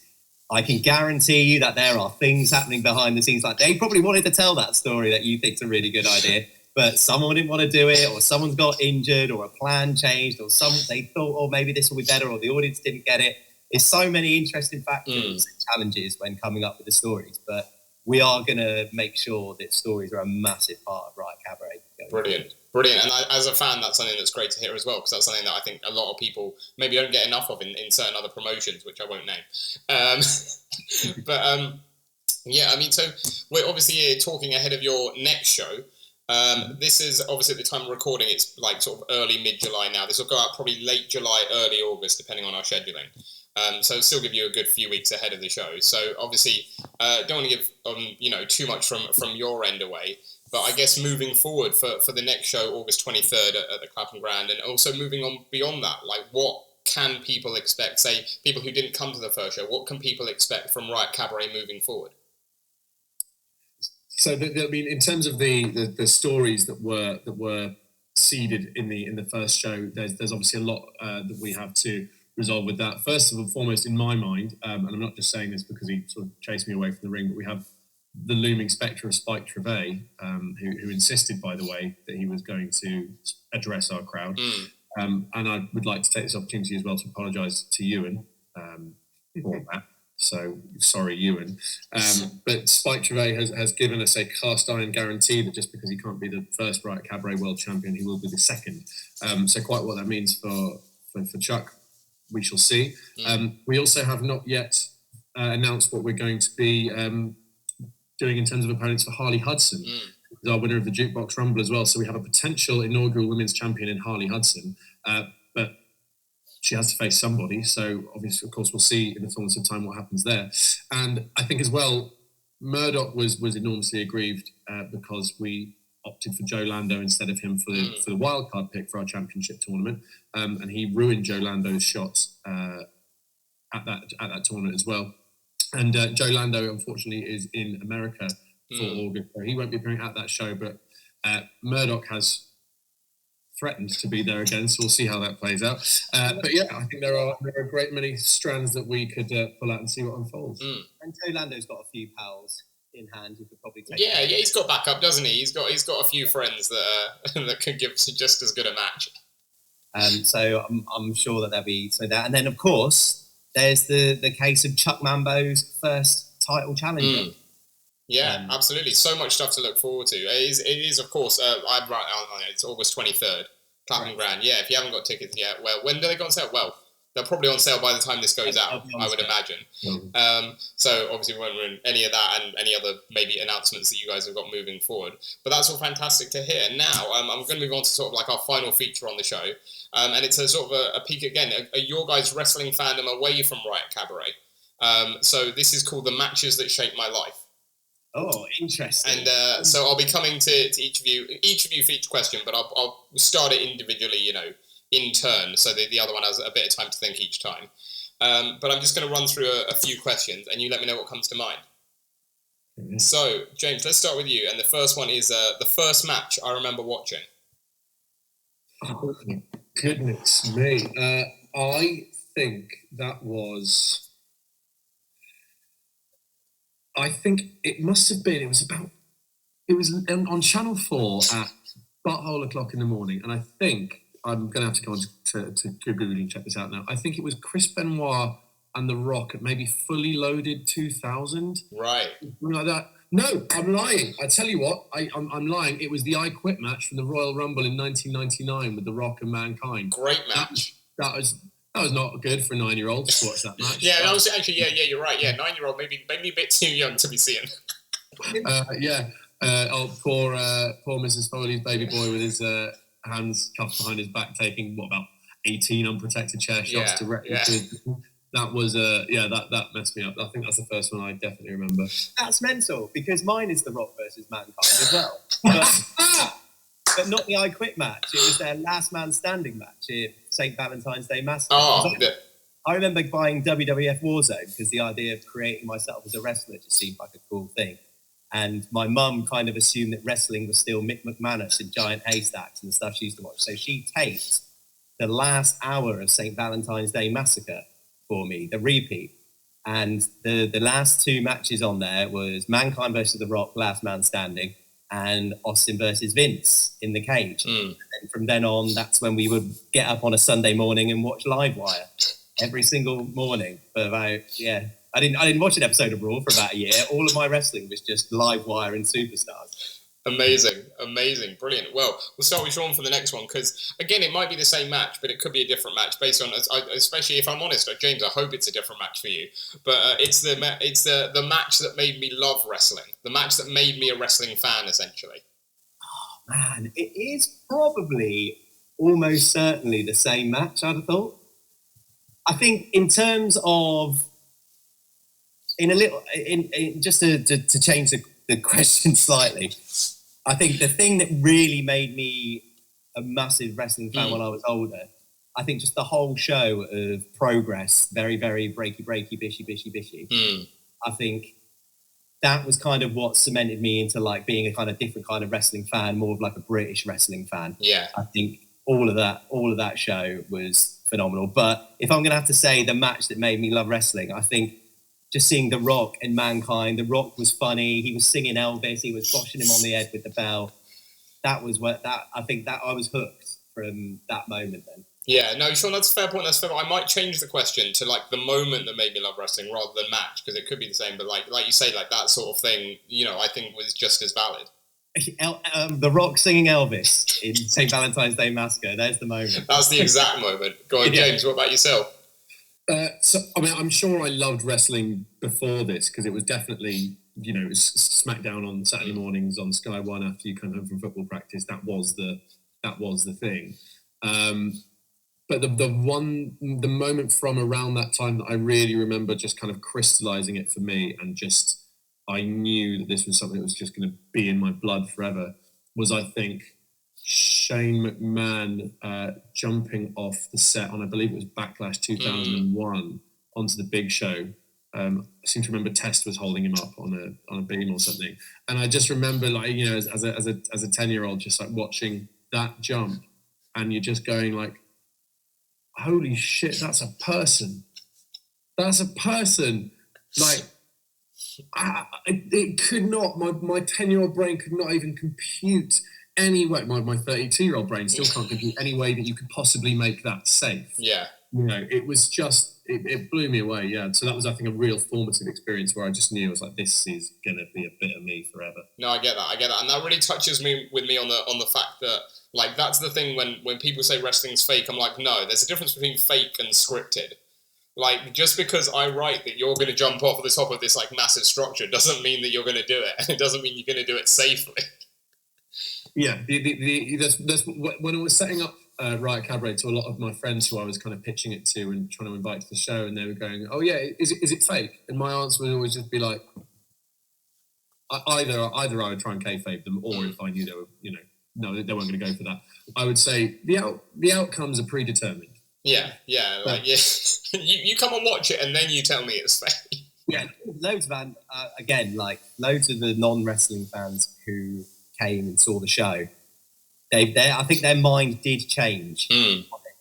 I can guarantee you that there are things happening behind the scenes. Like, they probably wanted to tell that story that you think's a really good idea, but someone didn't want to do it, or someone's got injured, or a plan changed, or they thought, oh, maybe this will be better, or the audience didn't get it. There's so many interesting factors and challenges when coming up with the stories, but we are going to make sure that stories are a massive part of Riot Cabaret. Brilliant. And as a fan, that's something that's great to hear as well, because that's something that I think a lot of people maybe don't get enough of in certain other promotions, which I won't name. So we're obviously here talking ahead of your next show. This is obviously at the time of recording, it's like sort of early, mid-July now. This will go out probably late July, early August, depending on our scheduling. So it'll still give you a good few weeks ahead of the show. So obviously, don't want to give too much from your end away. But I guess moving forward for the next show, August 23rd at the Clapham Grand, and also moving on beyond that, like what can people expect? Say people who didn't come to the first show, what can people expect from Riot Cabaret moving forward? So, in terms of the stories that were seeded in the first show, there's obviously a lot that we have to resolve with that. First and foremost, in my mind, and I'm not just saying this because he sort of chased me away from the ring, but we have the looming spectre of Spike Trivet, who insisted, by the way, that he was going to address our crowd. And I would like to take this opportunity as well to apologise to Ewan for that. So, sorry, Ewan. But Spike Trivet has given us a cast iron guarantee that just because he can't be the first Riot Cabaret World Champion, he will be the second. So quite what that means for Chuck, we shall see. We also have not yet announced what we're going to be doing in terms of opponents for Harley Hudson, who's our winner of the Jukebox Rumble as well. So we have a potential inaugural women's champion in Harley Hudson, but she has to face somebody. So obviously, of course, we'll see in the fullness of time what happens there. And I think as well, Murdoch was enormously aggrieved because we opted for Joe Lando instead of him for the wildcard pick for our championship tournament, and he ruined Joe Lando's shots at that tournament as well. And Joe Lando, unfortunately, is in America for August, so he won't be appearing at that show. But Murdoch has threatened to be there again, so we'll see how that plays out. But yeah, I think there are a great many strands that we could pull out and see what unfolds. And Joe Lando's got a few pals in hand who could probably take. Yeah, he's got backup, doesn't he? He's got a few friends that that can give just as good a match. So I'm sure that there'll be that, and then of course there's the case of Chuck Mambo's first title challenger. Yeah, absolutely. So much stuff to look forward to. It is of course. I'm right on it. It's August 23rd, Clapham Grand. Yeah, if you haven't got tickets yet, well, when do they go on sale? Well, they're probably on sale by the time this goes out, I would imagine. So obviously we won't ruin any of that and any other maybe announcements that you guys have got moving forward. But that's all fantastic to hear. Now I'm going to move on to sort of like our final feature on the show. And it's a sort of a peek again at your guys' wrestling fandom away from Riot Cabaret. So this is called The Matches That Shaped My Life. Oh, interesting. And so I'll be coming to each of you for each question, but I'll start it individually, in turn, so the other one has a bit of time to think each time. But I'm just going to run through a few questions, and you let me know what comes to mind. So, James, let's start with you. And the first one is the first match I remember watching. Oh, goodness me. I think that was... I think it must have been, it was on Channel 4 at butthole o'clock in the morning, and I think, I'm going to have to go on to Google and check this out now, I think it was Chris Benoit and The Rock at maybe Fully Loaded 2000. Right. Something like that. No, I'm lying. I tell you what, I'm lying. It was the I Quit match from the Royal Rumble in 1999 with The Rock and Mankind. Great match. That was not good for a 9-year-old to watch that match. Yeah, that was actually, you're right. Yeah, 9-year-old, maybe a bit too young to be seeing. Poor Mrs. Foley's baby boy with his hands cuffed behind his back, taking about 18 unprotected chair shots directly to. That was that messed me up. I think that's the first one I definitely remember. That's mental, because mine is The Rock versus Mankind as well. But not the I Quit match. It was their last man standing match at St. Valentine's Day Massacre. I remember buying WWF Warzone because the idea of creating myself as a wrestler just seemed like a cool thing. And my mum kind of assumed that wrestling was still Mick McManus and Giant Haystacks and the stuff she used to watch. So she taped the last hour of St. Valentine's Day Massacre for me, the repeat. And the last two matches on there was Mankind versus The Rock, last man standing, and Austin versus Vince in the cage. And from then on, that's when we would get up on a Sunday morning and watch Livewire every single morning for about, I didn't watch an episode of Raw for about a year. All of my wrestling was just Livewire and Superstars. Amazing, brilliant. Well, we'll start with Sean for the next one, because again, it might be the same match, but it could be a different match based on, especially if I'm honest, James, I hope it's a different match for you. But it's the match that made me love wrestling, the match that made me a wrestling fan, essentially. Oh man, it is probably almost certainly the same match, I'd have thought. I think in terms of just to change the question slightly, I think the thing that really made me a massive wrestling fan when I was older, I think just the whole show of Progress, very, very breaky, bishy. I think that was kind of what cemented me into like being a kind of different kind of wrestling fan, more of like a British wrestling fan. Yeah. I think all of that show was phenomenal. But if I'm going to have to say the match that made me love wrestling, I think just seeing The Rock and Mankind. The Rock was funny. He was singing Elvis. He was boshing him on the head with the bell. I think I was hooked from that moment then. Yeah, no, Sean, that's a fair point. I might change the question to like the moment that made me love wrestling rather than match, because it could be the same. But like you say, like that sort of thing, I think was just as valid. The Rock singing Elvis in St. Valentine's Day Massacre. There's the moment. That's the exact moment. Go on, James. What about yourself? I'm sure I loved wrestling before this, because it was definitely, it was SmackDown on Saturday mornings on Sky One after you come home from football practice. That was the thing. But the moment from around that time that I really remember just kind of crystallizing it for me, and just I knew that this was something that was just going to be in my blood forever, was, I think, Shane McMahon jumping off the set on, I believe it was Backlash 2001, onto the Big Show. I seem to remember Test was holding him up on a beam or something, and I just remember, like, as a 10-year-old, just like watching that jump, and you're just going like, holy shit, that's a person. Like, it could not. My 10-year-old brain could not even compute any way. My 32-year-old brain still can't compute any way that you could possibly make that safe. Yeah. It was just, it blew me away. Yeah. So that was, I think, a real formative experience where I just knew, I was like, this is gonna be a bit of me forever. No, I get that, and that really touches me on the fact that, like, that's the thing when people say wrestling's fake. I'm like, no, there's a difference between fake and scripted. Like, just because I write that you're going to jump off the top of this like massive structure doesn't mean that you're going to do it, and it doesn't mean you're going to do it safely. Yeah, there's when I was setting up Riot Cabaret to a lot of my friends who I was kind of pitching it to and trying to invite to the show, and they were going, "Oh yeah, is it fake?" And my answer would always just be like, either I would try and kayfabe them, or if I knew they were, no, they weren't going to go for that, I would say the outcomes are predetermined. Yeah, like you come and watch it, and then you tell me it's fake. Yeah, loads of loads of the non-wrestling fans who came and saw the show, I think their mind did change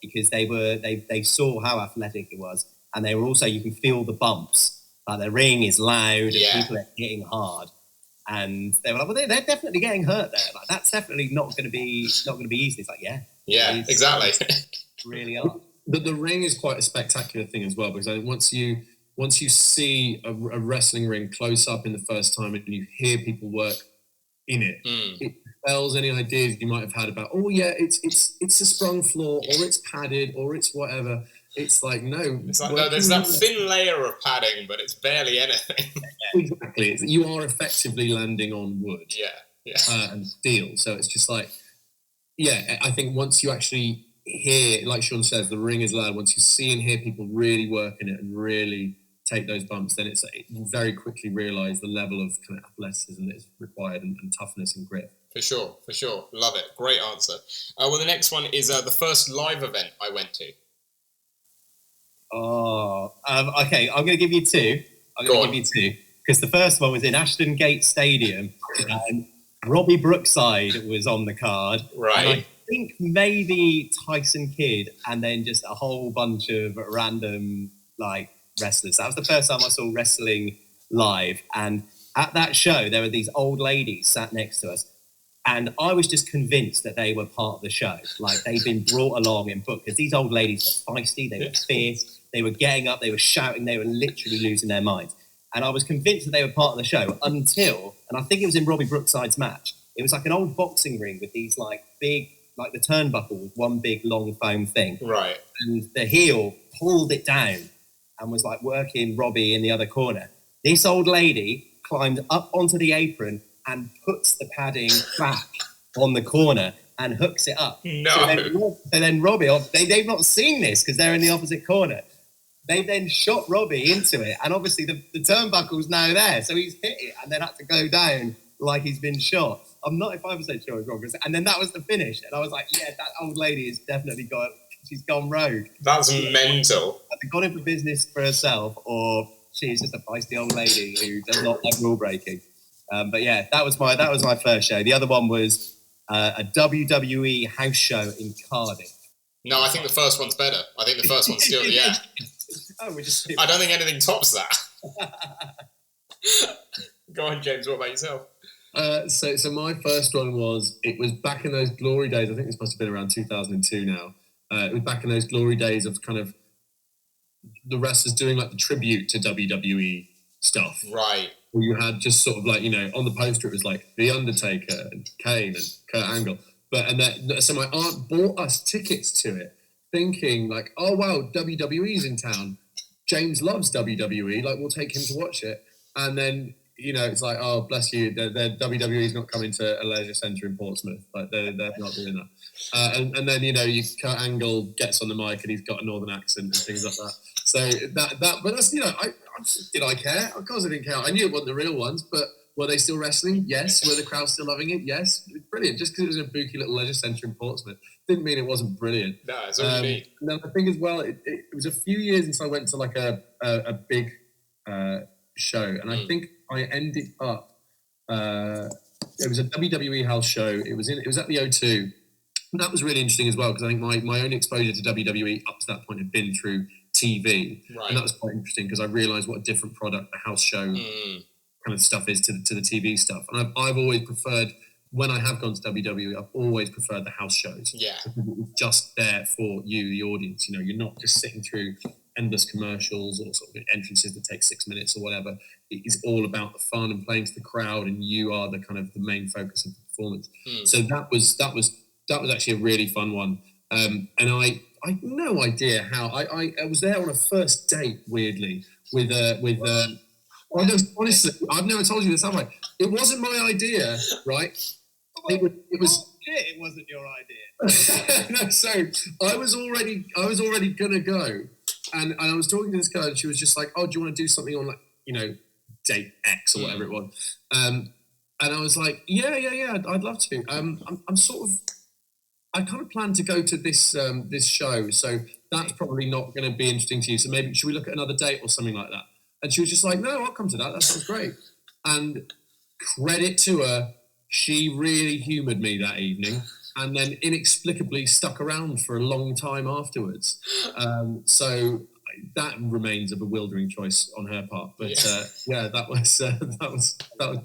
because they saw how athletic it was, and they were also, you can feel the bumps. Like, the ring is loud, and people are hitting hard, and they were like, well, they're definitely getting hurt there. Like, that's definitely not going to be easy. It's like, yeah, exactly. Really hard. The ring is quite a spectacular thing as well, because I think once once you see a wrestling ring close up in the first time and you hear people work in it, it dispels any ideas you might have had about, oh yeah, it's a sprung floor, or it's padded, or it's whatever. It's like, no. It's like, no, there's that thin layer of padding, but it's barely anything. Exactly. You are effectively landing on wood. And steel. So it's just like, I think once you actually hear, like Sean says, the ring is loud, once you see and hear people really work in it and really take those bumps, then you very quickly realise the level of kind of athleticism that is required and toughness and grit. For sure. Love it. Great answer. Well, the next one is the first live event I went to. Okay, I'm going to give you two. Because the first one was in Ashton Gate Stadium, and Robbie Brookside was on the card. Right. And I think maybe Tyson Kidd, and then just a whole bunch of random like wrestlers. That was the first time I saw wrestling live. And at that show, there were these old ladies sat next to us. And I was just convinced that they were part of the show. Like, they'd been brought along in book, because these old ladies were feisty, they were fierce, they were getting up, they were shouting, they were literally losing their minds. And I was convinced that they were part of the show until, and I think it was in Robbie Brookside's match, it was like an old boxing ring with these like big, like the turnbuckle was one big long foam thing. Right. And the heel pulled it down and was like working Robbie in the other corner. This old lady climbed up onto the apron and puts the padding back on the corner and hooks it up. No. So then Robbie, they've not seen this because they're in the opposite corner. They then shot Robbie into it, and obviously the turnbuckle's now there, so he's hit it and then had to go down like he's been shot. I'm 95% sure it's wrong. And then that was the finish, and I was like, yeah, that old lady has definitely she's gone rogue. That's mental. Either gone in for business for herself, or she's just a feisty old lady who does not like rule breaking. But yeah, that was my first show. The other one was a WWE house show in Cardiff. No, I think the first one's better. I think the first one's still, yeah. I don't think anything tops that. Go on, James. What about yourself? So my first one was back in those glory days. I think this must have been around 2002 now. It was back in those glory days of kind of the wrestlers doing like the tribute to WWE stuff. Right. Where you had just sort of like, on the poster it was like The Undertaker and Kane and Kurt Angle. So my aunt bought us tickets to it, thinking like, oh wow, WWE's in town. James loves WWE, like we'll take him to watch it. And then, it's like, oh bless you, WWE's not coming to a leisure centre in Portsmouth. Like they're not doing that. And then, Kurt Angle gets on the mic and he's got a northern accent and things like that. So but that's, did I care? Of course I didn't care. I knew it wasn't the real ones, but were they still wrestling? Yes. Were the crowd still loving it? Yes. It was brilliant. Just because it was in a booky little leisure centre in Portsmouth didn't mean it wasn't brilliant. No, it's all you need. And then I think as well, it was a few years since I went to like a big show, and I think I ended up. It was a WWE house show. It was at the O2. And that was really interesting as well, because I think my own exposure to WWE up to that point had been through TV, right. And that was quite interesting because I realised what a different product the house show kind of stuff is to the TV stuff. And I've always preferred, when I have gone to WWE, I've always preferred the house shows. Yeah, it's just there for you, the audience. You're not just sitting through endless commercials or sort of entrances that take 6 minutes or whatever. It is all about the fun and playing to the crowd, and you are the kind of the main focus of the performance. So that was actually a really fun one. And I had no idea how I was there on a first date, weirdly, with honestly, I've never told you this, have I? It wasn't my idea, right? It was. It wasn't your idea. No, so I was already gonna go, and I was talking to this girl, and she was just like, "Oh, do you want to do something on like date X or whatever it was?" And I was like, "Yeah, I'd love to." I'm sort of. I kind of plan to go to this show, so that's probably not going to be interesting to you. So maybe should we look at another date or something like that? And she was just like, "No, I'll come to that. That sounds great." And credit to her, she really humoured me that evening, and then inexplicably stuck around for a long time afterwards. So that remains a bewildering choice on her part. But that was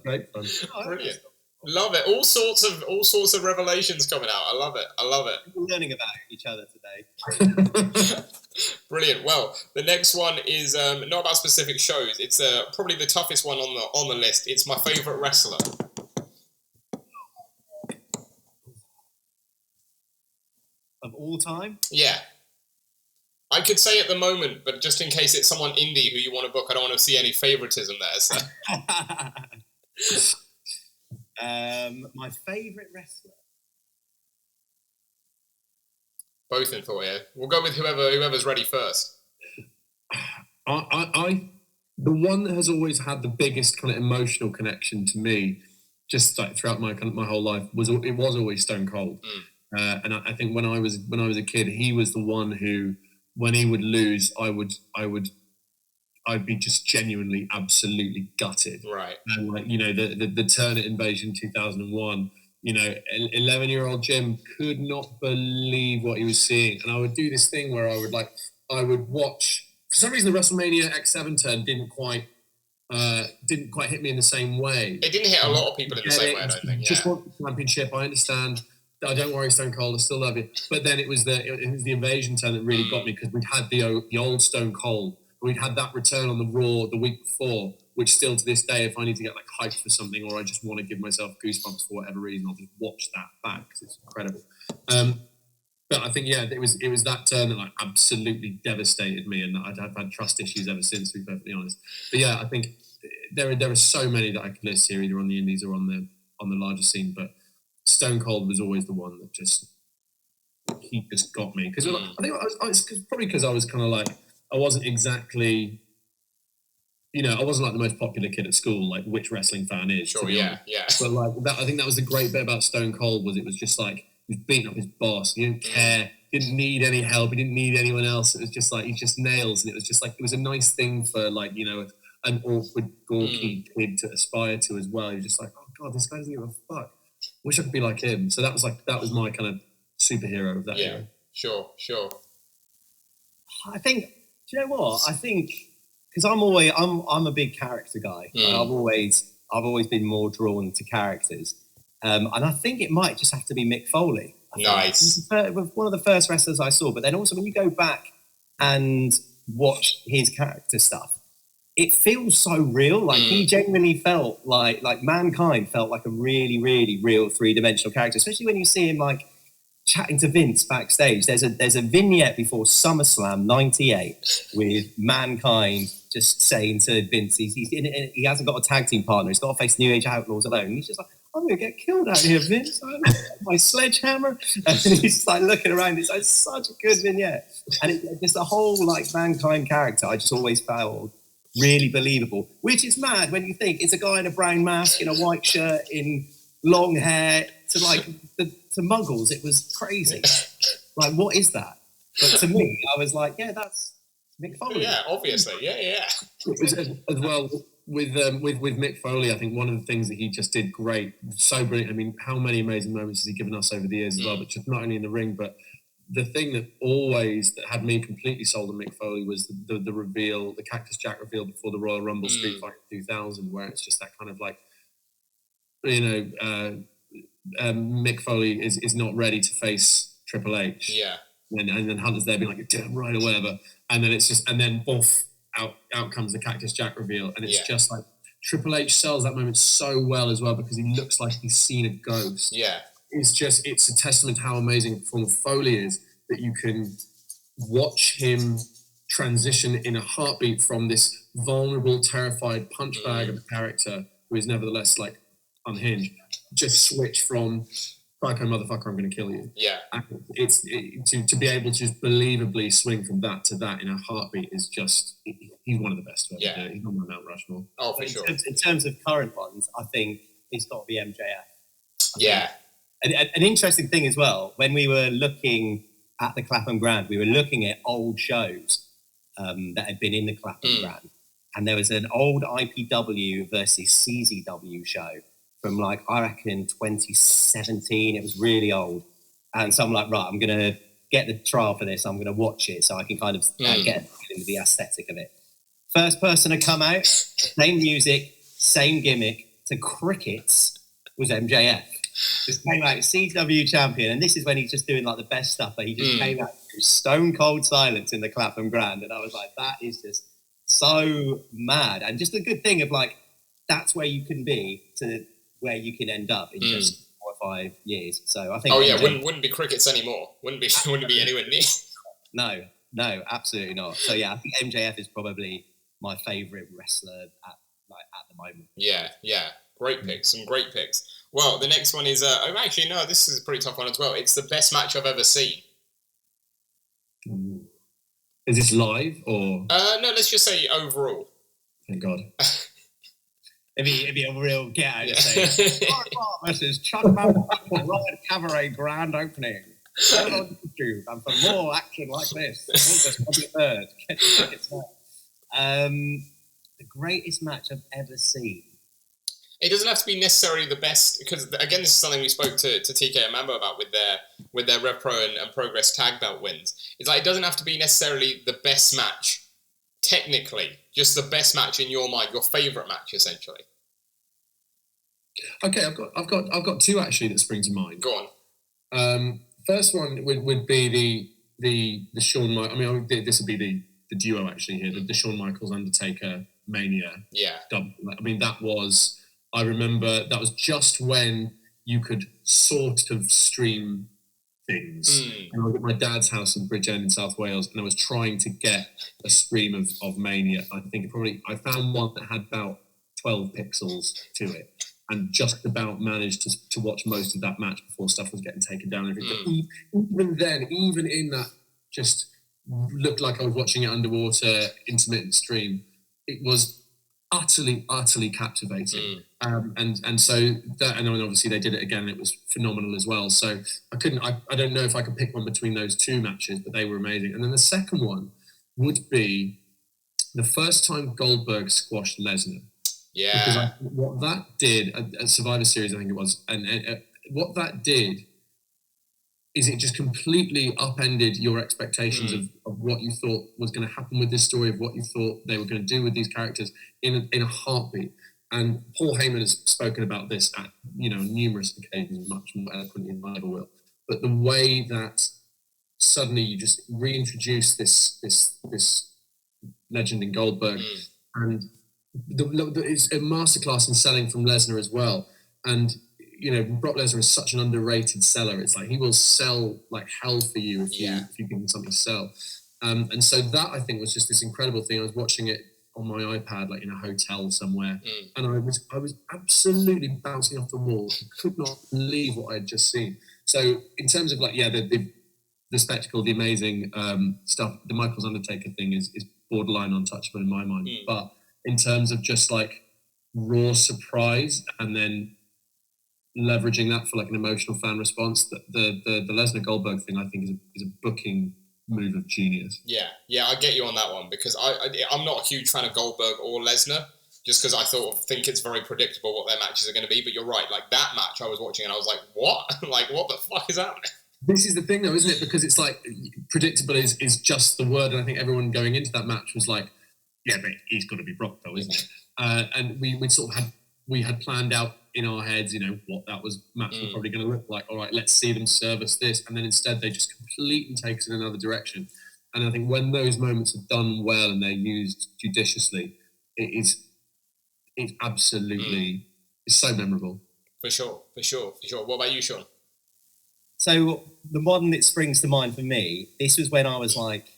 great fun. Brilliant. Love it. All sorts of revelations coming out. I love it. We're learning about each other today. Brilliant. Well, the next one is not about specific shows. It's probably the toughest one on the list. It's my favorite wrestler. Of all time? Yeah. I could say at the moment, but just in case it's someone indie who you want to book, I don't want to see any favoritism there. So. My favourite wrestler? Both in thought, yeah. We'll go with whoever's ready first. I the one that has always had the biggest kind of emotional connection to me, just like throughout my whole life, was always Stone Cold. And I think when I was a kid, he was the one who, when he would lose, I'd be just genuinely, absolutely gutted. Right. And like, you know, the Turner invasion 2001, you know, 11-year-old Jim could not believe what he was seeing. And I would do this thing where I would watch, for some reason the WrestleMania X7 turn didn't quite hit me in the same way. It didn't hit a lot of people in the same way, I don't think. Yeah. Just want the championship, I understand. Don't worry, Stone Cold, I still love you. But then it was the invasion turn that really got me, because we'd had the old Stone Cold. We'd had that return on the Raw the week before, which still to this day, if I need to get like hyped for something, or I just want to give myself goosebumps for whatever reason, I'll just watch that back because it's incredible. But I think, yeah, it was that turn that like absolutely devastated me, and I've had trust issues ever since, to be perfectly honest. But yeah, I think there are so many that I could list here, either on the indies or on the larger scene. But Stone Cold was always the one that he just got me, because I think probably because I was kind of like, I wasn't exactly, you know, I wasn't like the most popular kid at school, like which wrestling fan is. Sure, yeah. But like that, I think that was the great bit about Stone Cold, was it was just like, he was beating up his boss. He didn't care. He didn't need any help. He didn't need anyone else. It was just like, he just nails. And it was just like, it was a nice thing for like, you know, an awkward, gawky kid to aspire to as well. He was just like, oh God, this guy doesn't give a fuck. Wish I could be like him. So that was my kind of superhero of that era. Sure. I think, do you know what? I think, because I'm a big character guy. I've always been more drawn to characters. And I think it might just have to be Mick Foley. Nice. One of the first wrestlers I saw. But then also when you go back and watch his character stuff, it feels so real. Like he genuinely felt like Mankind felt like a really, really real three-dimensional character, especially when you see him like chatting to Vince backstage. There's a vignette before SummerSlam 98 with Mankind just saying to Vince, he hasn't got a tag team partner. He's got to face New Age Outlaws alone. And he's just like, I'm going to get killed out here, Vince. My sledgehammer. And he's just like looking around. It's like such a good vignette. And just the whole like Mankind character, I just always felt really believable, which is mad when you think it's a guy in a brown mask, in a white shirt, in long hair, to muggles. It was crazy. Like, what is that? But to me, I was like, yeah, that's Mick Foley. Yeah, obviously. Yeah. As well, with Mick Foley, I think one of the things that he just did great, so brilliant. I mean, how many amazing moments has he given us over the years as well, but just not only in the ring, but the thing that had me completely sold on Mick Foley was the reveal, the Cactus Jack reveal before the Royal Rumble Street Fight 2000, where it's just that kind of like, you know, Mick Foley is not ready to face Triple H. Yeah. And then Hunter's there being like, damn right, or whatever. And then it's just, and then boff, out comes the Cactus Jack reveal. And it's just like, Triple H sells that moment so well as well, because he looks like he's seen a ghost. Yeah. It's a testament to how amazing a performer Foley is, that you can watch him transition in a heartbeat from this vulnerable, terrified punch bag of a character who is nevertheless like unhinged, just switch from psycho motherfucker, I'm going to kill you. Yeah. To be able to just believably swing from that to that in a heartbeat is just, he's one of the best. Yeah. He's on my Mount Rushmore. Oh, for sure. In terms of current ones, I think it's got to be MJF. Yeah. An interesting thing as well, when we were looking at the Clapham Grand, we were looking at old shows that had been in the Clapham Grand. And there was an old IPW versus CZW show from like, I reckon 2017. It was really old. And so I'm like, right, I'm going to get the trial for this. I'm going to watch it so I can kind of get into the aesthetic of it. First person to come out, same music, same gimmick, to crickets, was MJF. Just came out CW champion, and this is when he's just doing like the best stuff. But he just came out stone cold silence in the Clapham Grand, and I was like, that is just so mad. And just the good thing of like, that's where you can be to where you can end up in just 4 or 5 years. So I think. Oh yeah, wouldn't be crickets anymore. Wouldn't be anywhere near. No, absolutely not. So yeah, I think MJF is probably my favourite wrestler at the moment. Yeah. Great picks, some great picks. Well, the next one is actually no, this is a pretty tough one as well. It's the best match I've ever seen. Is this live or? No, let's just say overall. Thank God. It'd be a real get out. This is Chuck Mambo Riot Cabaret grand opening. Go on YouTube and for more action like this, August 23rd. Get your tickets now. The greatest match I've ever seen. It doesn't have to be necessarily the best, because again, this is something we spoke to TK and Mambo about with their Rev Pro and Progress tag belt wins. It's like it doesn't have to be necessarily the best match, technically, just the best match in your mind, your favourite match, essentially. Okay, I've got two actually that spring to mind. Go on. First one would be the Shawn. I mean, this would be the duo actually here, the Shawn Michaels Undertaker Mania. Yeah. Double. I mean, that was. I remember that was just when you could sort of stream things. And I was at my dad's house in Bridgend in South Wales, and I was trying to get a stream of Mania. I think I found one that had about 12 pixels to it, and just about managed to watch most of that match before stuff was getting taken down and everything. Even then, even in that just looked like I was watching it underwater intermittent stream, it was utterly captivating. And so that, and then obviously they did it again, it was phenomenal as well. So I don't know if I could pick one between those two matches, but they were amazing. And then the second one would be the first time Goldberg squashed Lesnar. Yeah. Because what that did at Survivor Series, I think it was, and what that did is it just completely upended your expectations of what you thought was going to happen with this story, of what you thought they were going to do with these characters in a heartbeat. And Paul Heyman has spoken about this at numerous occasions, much more eloquently than I ever will. But the way that suddenly you just reintroduce this legend in Goldberg, and it's a masterclass in selling from Lesnar as well. And Brock Lesnar is such an underrated seller. It's like he will sell like hell for you if you give him something to sell. And so that, I think, was just this incredible thing. I was watching it on my iPad, like in a hotel somewhere, and I was absolutely bouncing off the wall. I could not believe what I had just seen. So in terms of like the spectacle, the amazing stuff, the Michaels Undertaker thing is borderline untouchable in my mind. But in terms of just like raw surprise and then leveraging that for like an emotional fan response, the Lesnar Goldberg thing, I think is a booking move of genius. Yeah, I get you on that one, because I'm not a huge fan of Goldberg or Lesnar, just because I think it's very predictable what their matches are going to be. But you're right, like that match I was watching and I was like, what? Like, what the fuck is happening? This is the thing though, isn't it? Because it's like predictable is just the word, and I think everyone going into that match was like, yeah, but he's got to be Brock though, isn't it? And we sort of had planned out in our heads, what that match was probably going to look like. All right, let's see them service this, and then instead they just completely take us in another direction. And I think when those moments are done well and they're used judiciously, it's absolutely it's so memorable. For sure. What about you, Sean? So the one that springs to mind for me, this was when I was like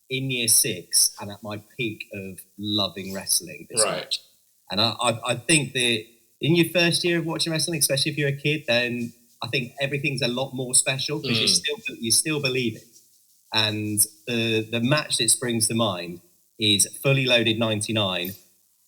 in year 6 and at my peak of loving wrestling. This match. And I think that in your first year of watching wrestling, especially if you're a kid, then I think everything's a lot more special because you still believe it. And the match that springs to mind is Fully Loaded 99,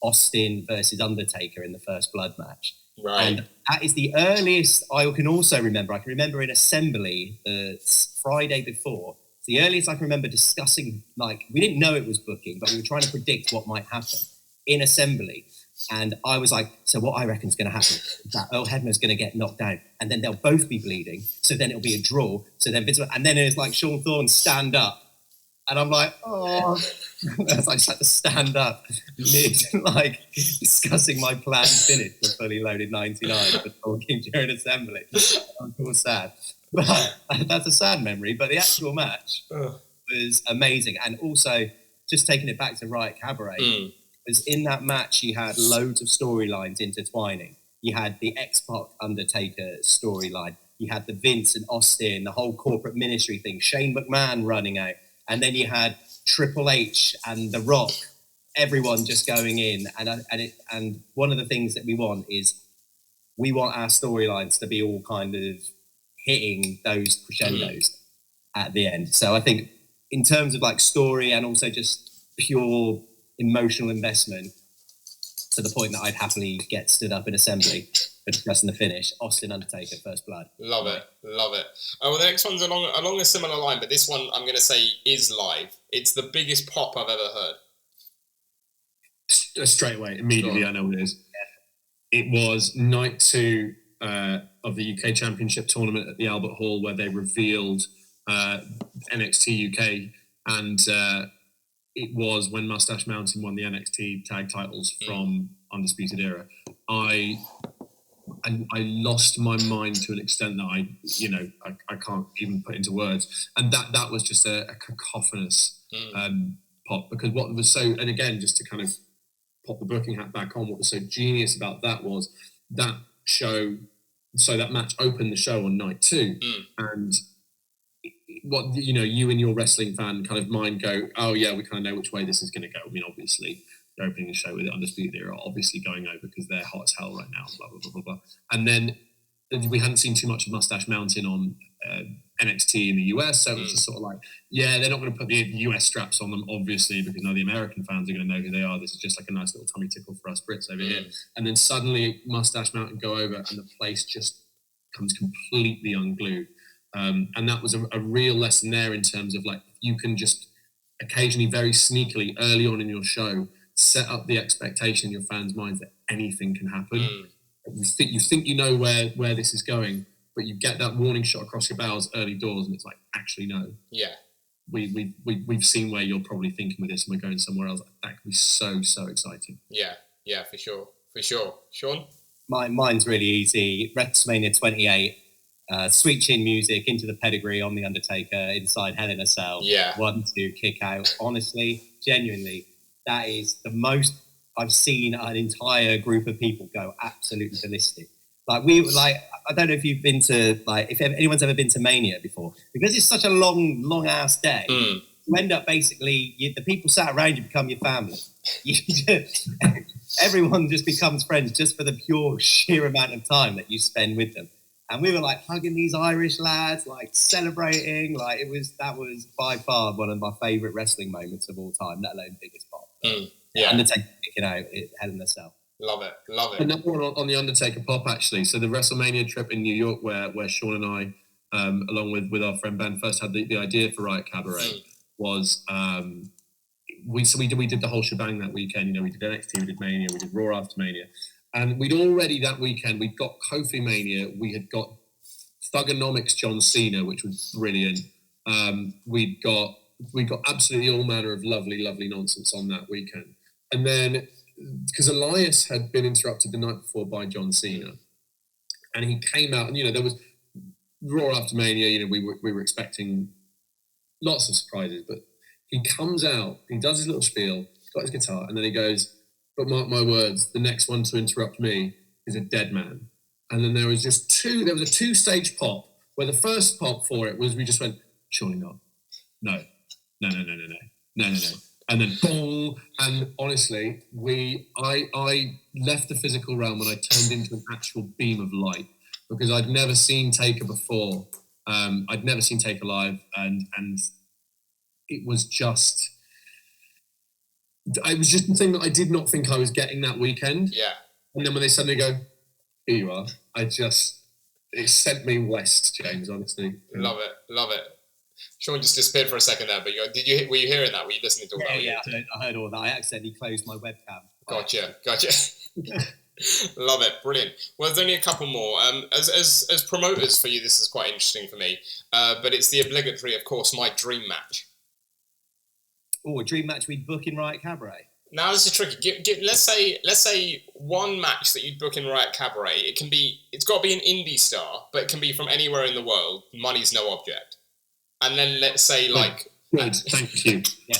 Austin versus Undertaker in the First Blood match. Right. And that is the earliest I can also remember. I can remember in Assembly the Friday before. It's the earliest I can remember discussing, like, we didn't know it was booking, but we were trying to predict what might happen in Assembly. And I was like, so what I reckon is going to happen is that Earl Hebner's going to get knocked down, and then they'll both be bleeding. So then it'll be a draw. So then and then it's like Sean Thorne stand up. And I'm like, oh. I just had to stand up mid, like, discussing my planned finish for Fully Loaded 99 for talking during Assembly. I'm all sad. But that's a sad memory. But the actual match was amazing. And also, just taking it back to Riot Cabaret, was in that match you had loads of storylines intertwining. You had the X-Pac Undertaker storyline. You had the Vince and Austin, the whole corporate ministry thing, Shane McMahon running out. And then you had Triple H and The Rock, everyone just going in. And one of the things that we want is we want our storylines to be all kind of hitting those crescendos at the end. So I think in terms of like story and also just pure emotional investment, to the point that I'd happily get stood up in assembly for discussing the finish, Austin Undertaker, First Blood. Love it. Well, the next one's along a similar line, but this one I'm going to say is live. It's the biggest pop I've ever heard. Straight away, immediately, I know what it is. Yeah. It was night 2 of the UK Championship tournament at the Albert Hall, where they revealed NXT UK, and it was when Mustache Mountain won the NXT tag titles from Undisputed Era. I lost my mind to an extent that I can't even put into words. And that was just a cacophonous pop, because what was so, and again, just to kind of pop the booking hat back on, what was so genius about that was that show, so that match opened the show on night 2, and what, you and your wrestling fan kind of mind go, oh yeah, we kind of know which way this is going to go. I mean, obviously, they're opening the show with the Undisputed Era, obviously going over because they're hot as hell right now, blah, blah, blah, blah, blah. And then we hadn't seen too much of Mustache Mountain on NXT in the US, so it was just sort of like, yeah, they're not going to put the US straps on them, obviously, because now the American fans are going to know who they are. This is just like a nice little tummy tickle for us Brits over here. And then suddenly Mustache Mountain go over and the place just comes completely unglued. And that was a real lesson there in terms of like, you can just occasionally very sneakily early on in your show set up the expectation in your fans' minds that anything can happen. You think you know where this is going, but you get that warning shot across your bows early doors, and it's like, actually no. Yeah. We've seen where you're probably thinking with this, and we're going somewhere else. That could be so exciting. Yeah, for sure. Sean? Mine's really easy. WrestleMania 28. Sweet chin music into the pedigree on the Undertaker inside Hell in a Cell. 1-2 kick out. Honestly, genuinely, that is the most I've seen an entire group of people go absolutely ballistic. I don't know if you've been to, if anyone's ever been to Mania before, because it's such a long ass day. You end up basically, the people sat around you become your family. Everyone just becomes friends just for the pure sheer amount of time that you spend with them. And we were like hugging these Irish lads, like celebrating. That was by far one of my favourite wrestling moments of all time, let alone biggest pop. Undertaker kicking out Hell in a Cell. Love it. Another one on the Undertaker pop, actually. So the WrestleMania trip in New York, where Sean and I, along with our friend Ben, first had the idea for Riot Cabaret, was we did the whole shebang that weekend. We did NXT, we did Mania, we did Raw after Mania. And we'd already that weekend, we'd got Kofi Mania, we had got Thugonomics John Cena, which was brilliant. We got absolutely all manner of lovely nonsense on that weekend. And then, because Elias had been interrupted the night before by John Cena, and he came out, and there was Raw after Mania. We were expecting lots of surprises, but he comes out, he does his little spiel, he's got his guitar, and then he goes, "But mark my words, the next one to interrupt me is a dead man." And then there was a 2-stage pop, where the first pop for it was we just went, "Surely not. No. And then boom, and honestly, I left the physical realm and I turned into an actual beam of light, because I'd never seen Taker before. I'd never seen Taker live, and it was just the thing that I did not think I was getting that weekend. Yeah. And then when they suddenly go, "Here you are," it sent me west, James, honestly. Love it. Sean just disappeared for a second there, but were you hearing that? Were you listening to all that? Yeah, I heard all that. I accidentally closed my webcam. Gotcha. Love it, brilliant. Well, there's only a couple more. As promoters for you, this is quite interesting for me, but it's the obligatory, of course, my dream match. Oh, a dream match we'd book in Riot Cabaret? Now this is tricky. Let's say one match that you'd book in Riot Cabaret. It's got to be an indie star, but it can be from anywhere in the world. Money's no object. And then let's say like. Good, thank you. Yeah.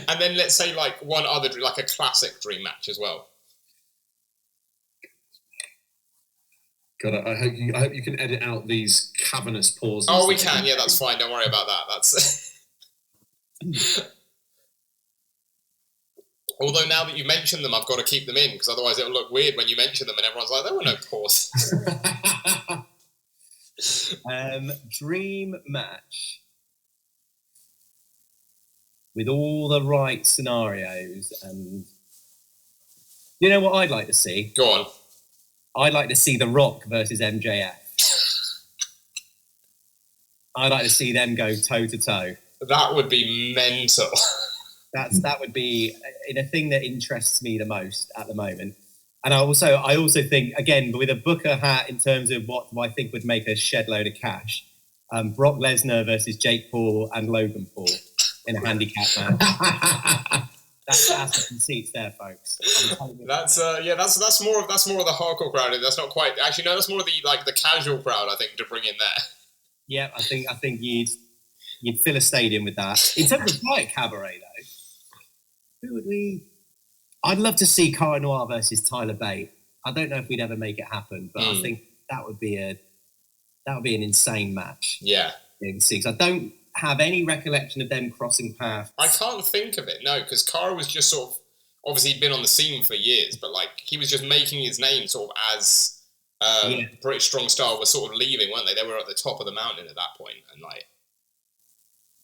And then let's say like one other, like a classic dream match as well. God, I hope you can edit out these cavernous pauses. Oh, we can. Yeah, that's fine. Don't worry about that. That's. Although now that you mention them, I've got to keep them in because otherwise it'll look weird when you mention them and everyone's like, there were no pause. Dream match with all the right scenarios, and you know what I'd like to see? Go on. I'd like to see The Rock versus MJF. I'd like to see them go toe to toe. That would be mental. That would be in a thing that interests me the most at the moment. And I also think, again, with a Booker hat in terms of what I think would make a shed load of cash, Brock Lesnar versus Jake Paul and Logan Paul in a handicap match. That's the conceits there, folks. That's more of the hardcore crowd. That's not quite. Actually, no, that's more of the casual crowd. I think to bring in there. Yeah, I think you'd fill a stadium with that. In terms of Riot Cabaret, though, who would we? I'd love to see Cara Noir versus Tyler Bate. I don't know if we'd ever make it happen, but I think that would be an insane match. Yeah, because I don't have any recollection of them crossing paths. I can't think of it, no, because Cara was just sort of, obviously he'd been on the scene for years, but like he was just making his name sort of as British Strong Style was sort of leaving, weren't they? They were at the top of the mountain at that point, and like.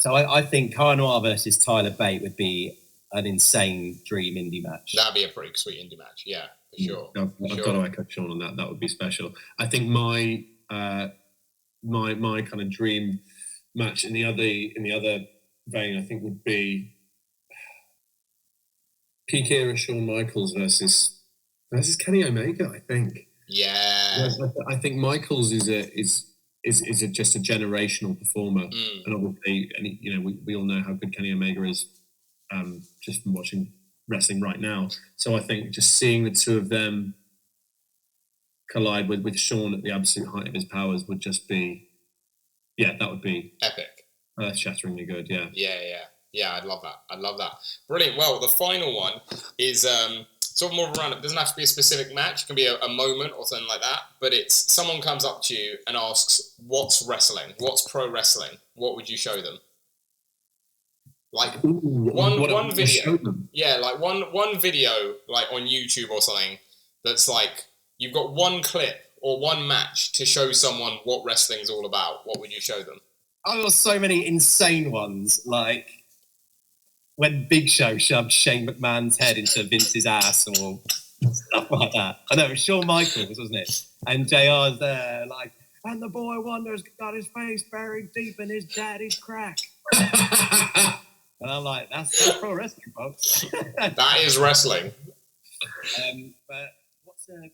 So I think Cara Noir versus Tyler Bate would be an insane dream indie match. That'd be a pretty sweet indie match, yeah, for sure. I've got to echo Sean on that. That would be special. I think my kind of dream match in the other vein, I think, would be peak era Shawn Michaels versus Kenny Omega. I think. Yeah. I think Michaels is just a generational performer, and obviously, we all know how good Kenny Omega is, just from watching wrestling right now. So I think just seeing the two of them collide with Shawn at the absolute height of his powers would just be. Yeah, that would be epic, earth-shatteringly good. Yeah. I'd love that. Brilliant. Well, the final one is sort of more of a random. It doesn't have to be a specific match. It can be a moment or something like that. But it's someone comes up to you and asks, "What's wrestling? What's pro wrestling? What would you show them?" Like one video. Yeah, like one video, like on YouTube or something. That's like you've got one clip. Or one match to show someone what wrestling's all about, what would you show them? I've got so many insane ones, like when Big Show shoved Shane McMahon's head into Vince's ass or stuff like that. I know, it was Shawn Michaels, wasn't it? And JR's there, like, and the boy Wonder's got his face buried deep in his daddy's crack. And I'm like, that's pro wrestling, folks. That is wrestling. But what's a...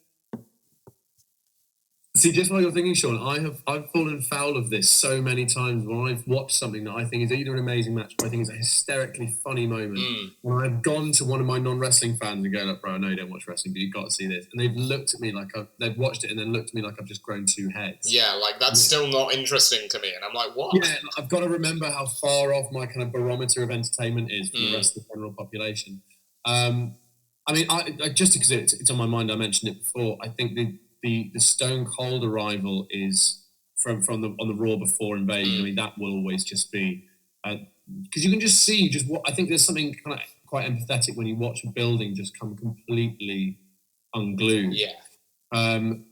See, just while you're thinking, Sean, I've fallen foul of this so many times when I've watched something that I think is either an amazing match or I think is a hysterically funny moment. When I've gone to one of my non-wrestling fans and go, "Look, bro, I know you don't watch wrestling, but you've got to see this." And they've looked at me like they've watched it and then looked at me like I've just grown two heads. Yeah, like that's still not interesting to me. And I'm like, what? Yeah, I've got to remember how far off my kind of barometer of entertainment is from the rest of the general population. I mean, I just because it's on my mind, I mentioned it before. I think the Stone Cold arrival is from on the Raw before in Vegas. I mean, that will always just be because you can just see what I think. There's something kind of quite empathetic when you watch a building just come completely unglued. Yeah.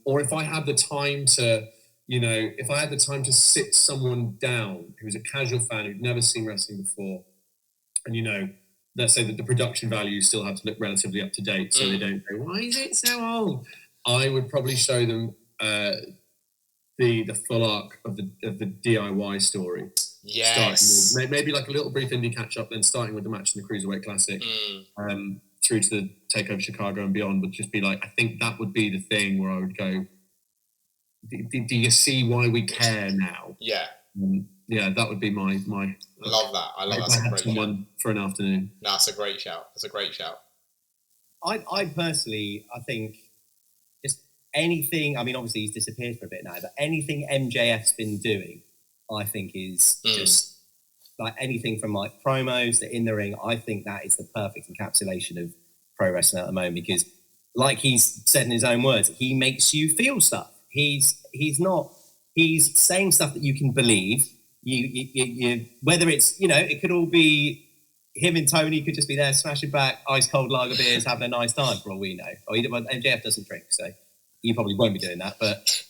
Or if I had the time to sit someone down who's a casual fan who'd never seen wrestling before, and let's say that the production values still have to look relatively up to date, so they don't go, "Why is it so old?" I would probably show them the full arc of the DIY story. Yes. Maybe like a little brief indie catch up, then starting with the match in the Cruiserweight Classic, through to the Takeover Chicago and beyond. Would just be like, I think that would be the thing where I would go. Do you see why we care now? Yeah. Yeah, that would be my. Love that. I love that. That's a great shout. For an afternoon. No, that's a great shout. I personally, I think just anything. I mean, obviously he's disappeared for a bit now, but anything MJF's been doing, I think is just like anything from like promos to in the ring. I think that is the perfect encapsulation of pro wrestling at the moment, because, like he's said in his own words, he makes you feel stuff. He's saying stuff that you can believe. You whether it's, it could all be him and Tony could just be there smashing back ice cold lager beers, having a nice time for all we know. Or MJF doesn't drink, so he probably won't be doing that. But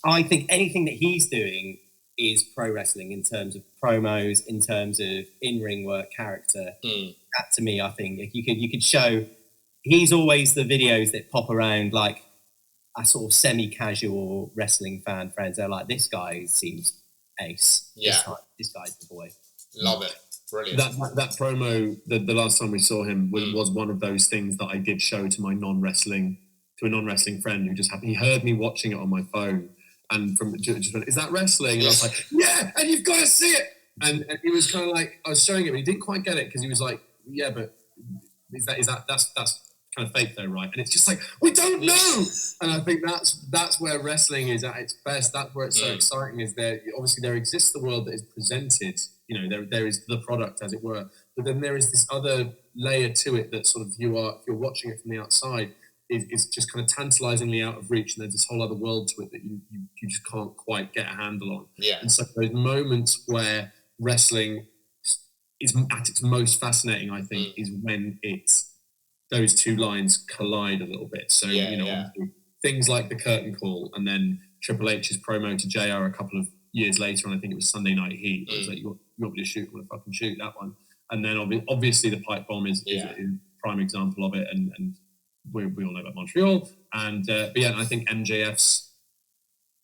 I think anything that he's doing is pro wrestling in terms of promos, in terms of in-ring work, character. That to me, I think if you could show. He's always the videos that pop around like a sort of semi-casual wrestling fan friends. They're like, this guy seems ace. Yeah, this guy's the boy. Love it. Brilliant. That promo, the last time we saw him was one of those things that I did show to a non-wrestling friend who he heard me watching it on my phone and just went, is that wrestling? And I was like, yeah, and you've got to see it. And he was kind of like, I was showing him, but he didn't quite get it because he was like, yeah, but that's kind of fake though, right? And it's just like, we don't know. And I think that's where wrestling is at its best. That's where it's so exciting, is there exists the world that is presented, there is the product, as it were, but then there is this other layer to it that sort of if you're watching it from the outside, is just kind of tantalizingly out of reach, and there's this whole other world to it that you just can't quite get a handle on. Yeah. And so those moments where wrestling is at its most fascinating, I think, is when those two lines collide a little bit. So, things like the curtain call and then Triple H's promo to JR a couple of years later, and I think it was Sunday Night Heat. It was like, you want me to shoot? I want to fucking shoot that one. And then obviously the pipe bomb is a prime example of it. And we all know about Montreal. And but yeah, I think MJF's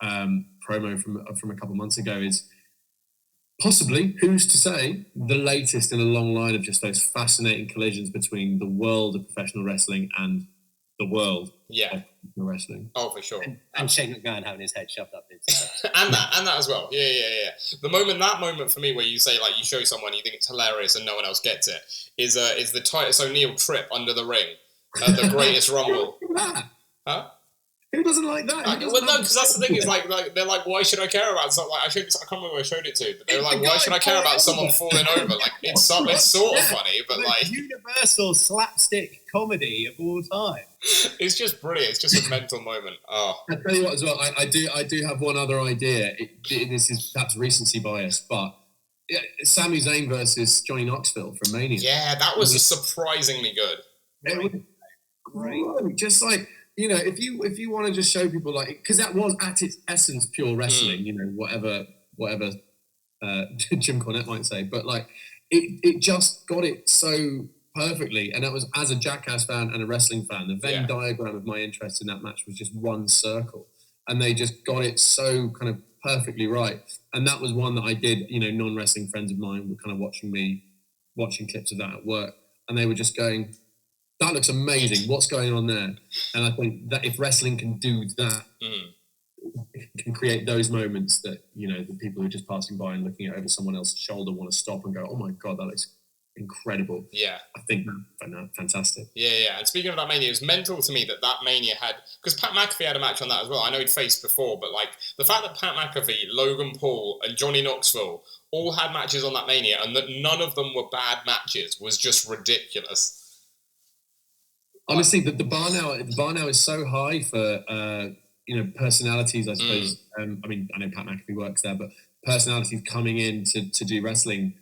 promo from a couple of months ago is possibly, who's to say, the latest in a long line of just those fascinating collisions between the world of professional wrestling and the world of professional wrestling. Oh, for sure. And Shane McMahon having his head shoved up into and that as well. Yeah. That moment for me where you say, like, you show someone, you think it's hilarious and no one else gets it, is the Titus O'Neil trip under the ring at the Greatest Rumble. Huh? Who doesn't like that? Well, no, because that's the thing. Is like they're like, why should I care about something? Like I can't remember who I showed it to, but they were like, why should I care about someone falling over? Like it's sort of funny, but like universal slapstick comedy of all time. It's just brilliant. It's just a mental moment. Oh, I tell you what, as well, I do have one other idea. This is perhaps recency bias, but Sami Zayn versus Johnny Knoxville from Mania. Yeah, that was surprisingly good. Great. Just like, if you want to just show people, like, because that was at its essence pure wrestling, whatever Jim Cornette might say, but like it just got it so perfectly, and that was, as a Jackass fan and a wrestling fan, the Venn diagram of my interest in that match was just one circle, and they just got it so kind of perfectly right. And that was one that I did, non-wrestling friends of mine were kind of watching clips of that at work, and they were just going, that looks amazing. What's going on there? And I think that if wrestling can do that, it can create those moments that, the people who are just passing by and looking over someone else's shoulder want to stop and go, oh my God, that looks incredible. Yeah. I think that's fantastic. Yeah. And speaking of that Mania, it was mental to me that Mania had, because Pat McAfee had a match on that as well. I know he'd faced before, but like the fact that Pat McAfee, Logan Paul, and Johnny Knoxville all had matches on that Mania, and that none of them were bad matches was just ridiculous. Honestly, the bar now is so high for personalities, I suppose. I mean, I know Pat McAfee works there, but personalities coming in to do wrestling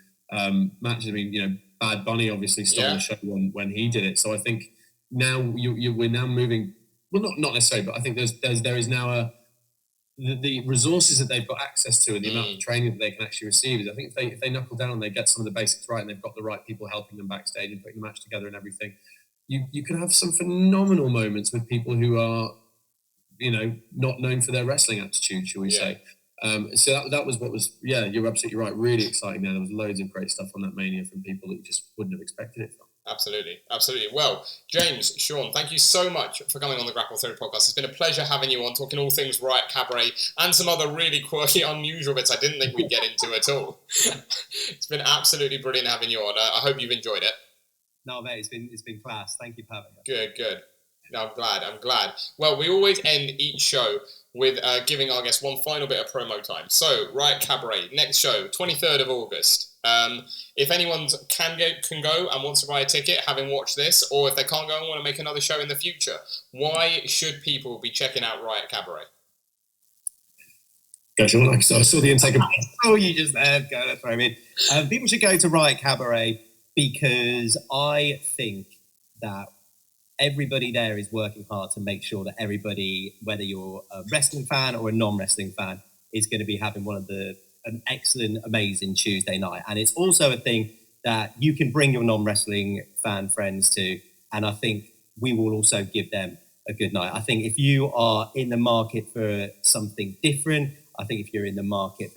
matches. I mean, Bad Bunny obviously stole the show when he did it. So I think now we're now moving. Well, not necessarily, but I think there is now the resources that they've got access to and the amount of training that they can actually receive. Is I think if they knuckle down and they get some of the basics right and they've got the right people helping them backstage and putting the match together and everything. You could have some phenomenal moments with people who are, not known for their wrestling aptitude, shall we say. So that was what was, you're absolutely right, really exciting there. There was loads of great stuff on that Mania from people that you just wouldn't have expected it from. Absolutely. Well, James, Sean, thank you so much for coming on the Grapple Theory podcast. It's been a pleasure having you on, talking all things Riot Cabaret and some other really quirky, unusual bits I didn't think we'd get into at all. It's been absolutely brilliant having you on. I hope you've enjoyed it. No, mate, it's been class. Thank you for having us. Good. No, I'm glad. Well, we always end each show with giving our guests one final bit of promo time. So, Riot Cabaret, next show, 23rd of August. If anyone can go and wants to buy a ticket, having watched this, or if they can't go and want to make another show in the future, why should people be checking out Riot Cabaret? Go, Sean. I saw the intake of... Oh, you just there. Go, that's what I mean. People should go to Riot Cabaret because I think that everybody there is working hard to make sure that everybody, whether you're a wrestling fan or a non-wrestling fan, is going to be having an excellent, amazing Tuesday night. And it's also a thing that you can bring your non-wrestling fan friends to. And I think we will also give them a good night. I think if you are in the market for something different, I think if you're in the market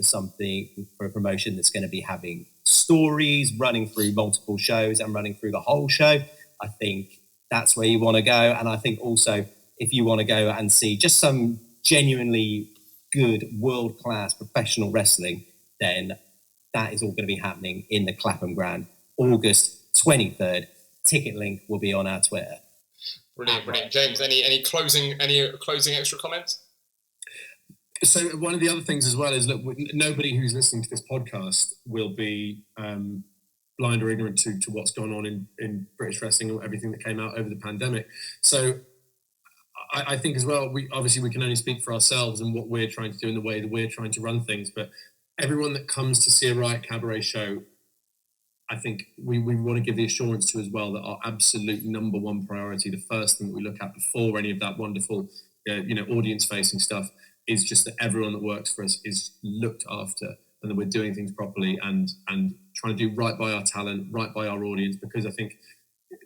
for a promotion that's going to be having stories, running through multiple shows and running through the whole show, I think that's where you want to go. And I think also if you want to go and see just some genuinely good world-class professional wrestling, then that is all going to be happening in the Clapham Grand, August 23rd. Ticket link will be on our Twitter. Brilliant. James, any closing extra comments? So one of the other things as well is, look, nobody who's listening to this podcast will be blind or ignorant to what's gone on in British wrestling or everything that came out over the pandemic. So I think as well, we can only speak for ourselves and what we're trying to do in the way that we're trying to run things. But everyone that comes to see a Riot Cabaret show, I think we want to give the assurance to as well that our absolute number one priority, the first thing that we look at before any of that wonderful, audience-facing stuff, is just that everyone that works for us is looked after and that we're doing things properly and trying to do right by our talent, right by our audience, because I think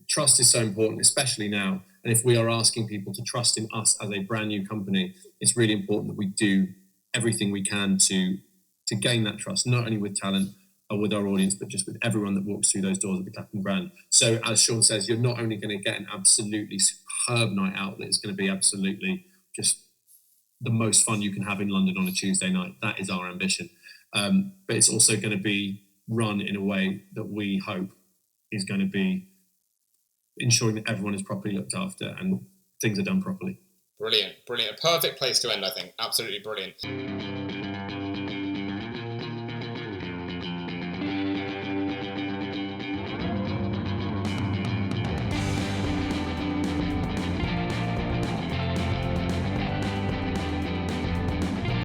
trust is so important, especially now. And if we are asking people to trust in us as a brand new company, it's really important that we do everything we can to gain that trust, not only with talent or with our audience, but just with everyone that walks through those doors at the Clapham Grand. So as Sean says, you're not only going to get an absolutely superb night out, that it's going to be absolutely just the most fun you can have in London on a Tuesday night. That is our ambition. But it's also going to be run in a way that we hope is going to be ensuring that everyone is properly looked after and things are done properly. Brilliant. A perfect place to end, I think. Absolutely brilliant.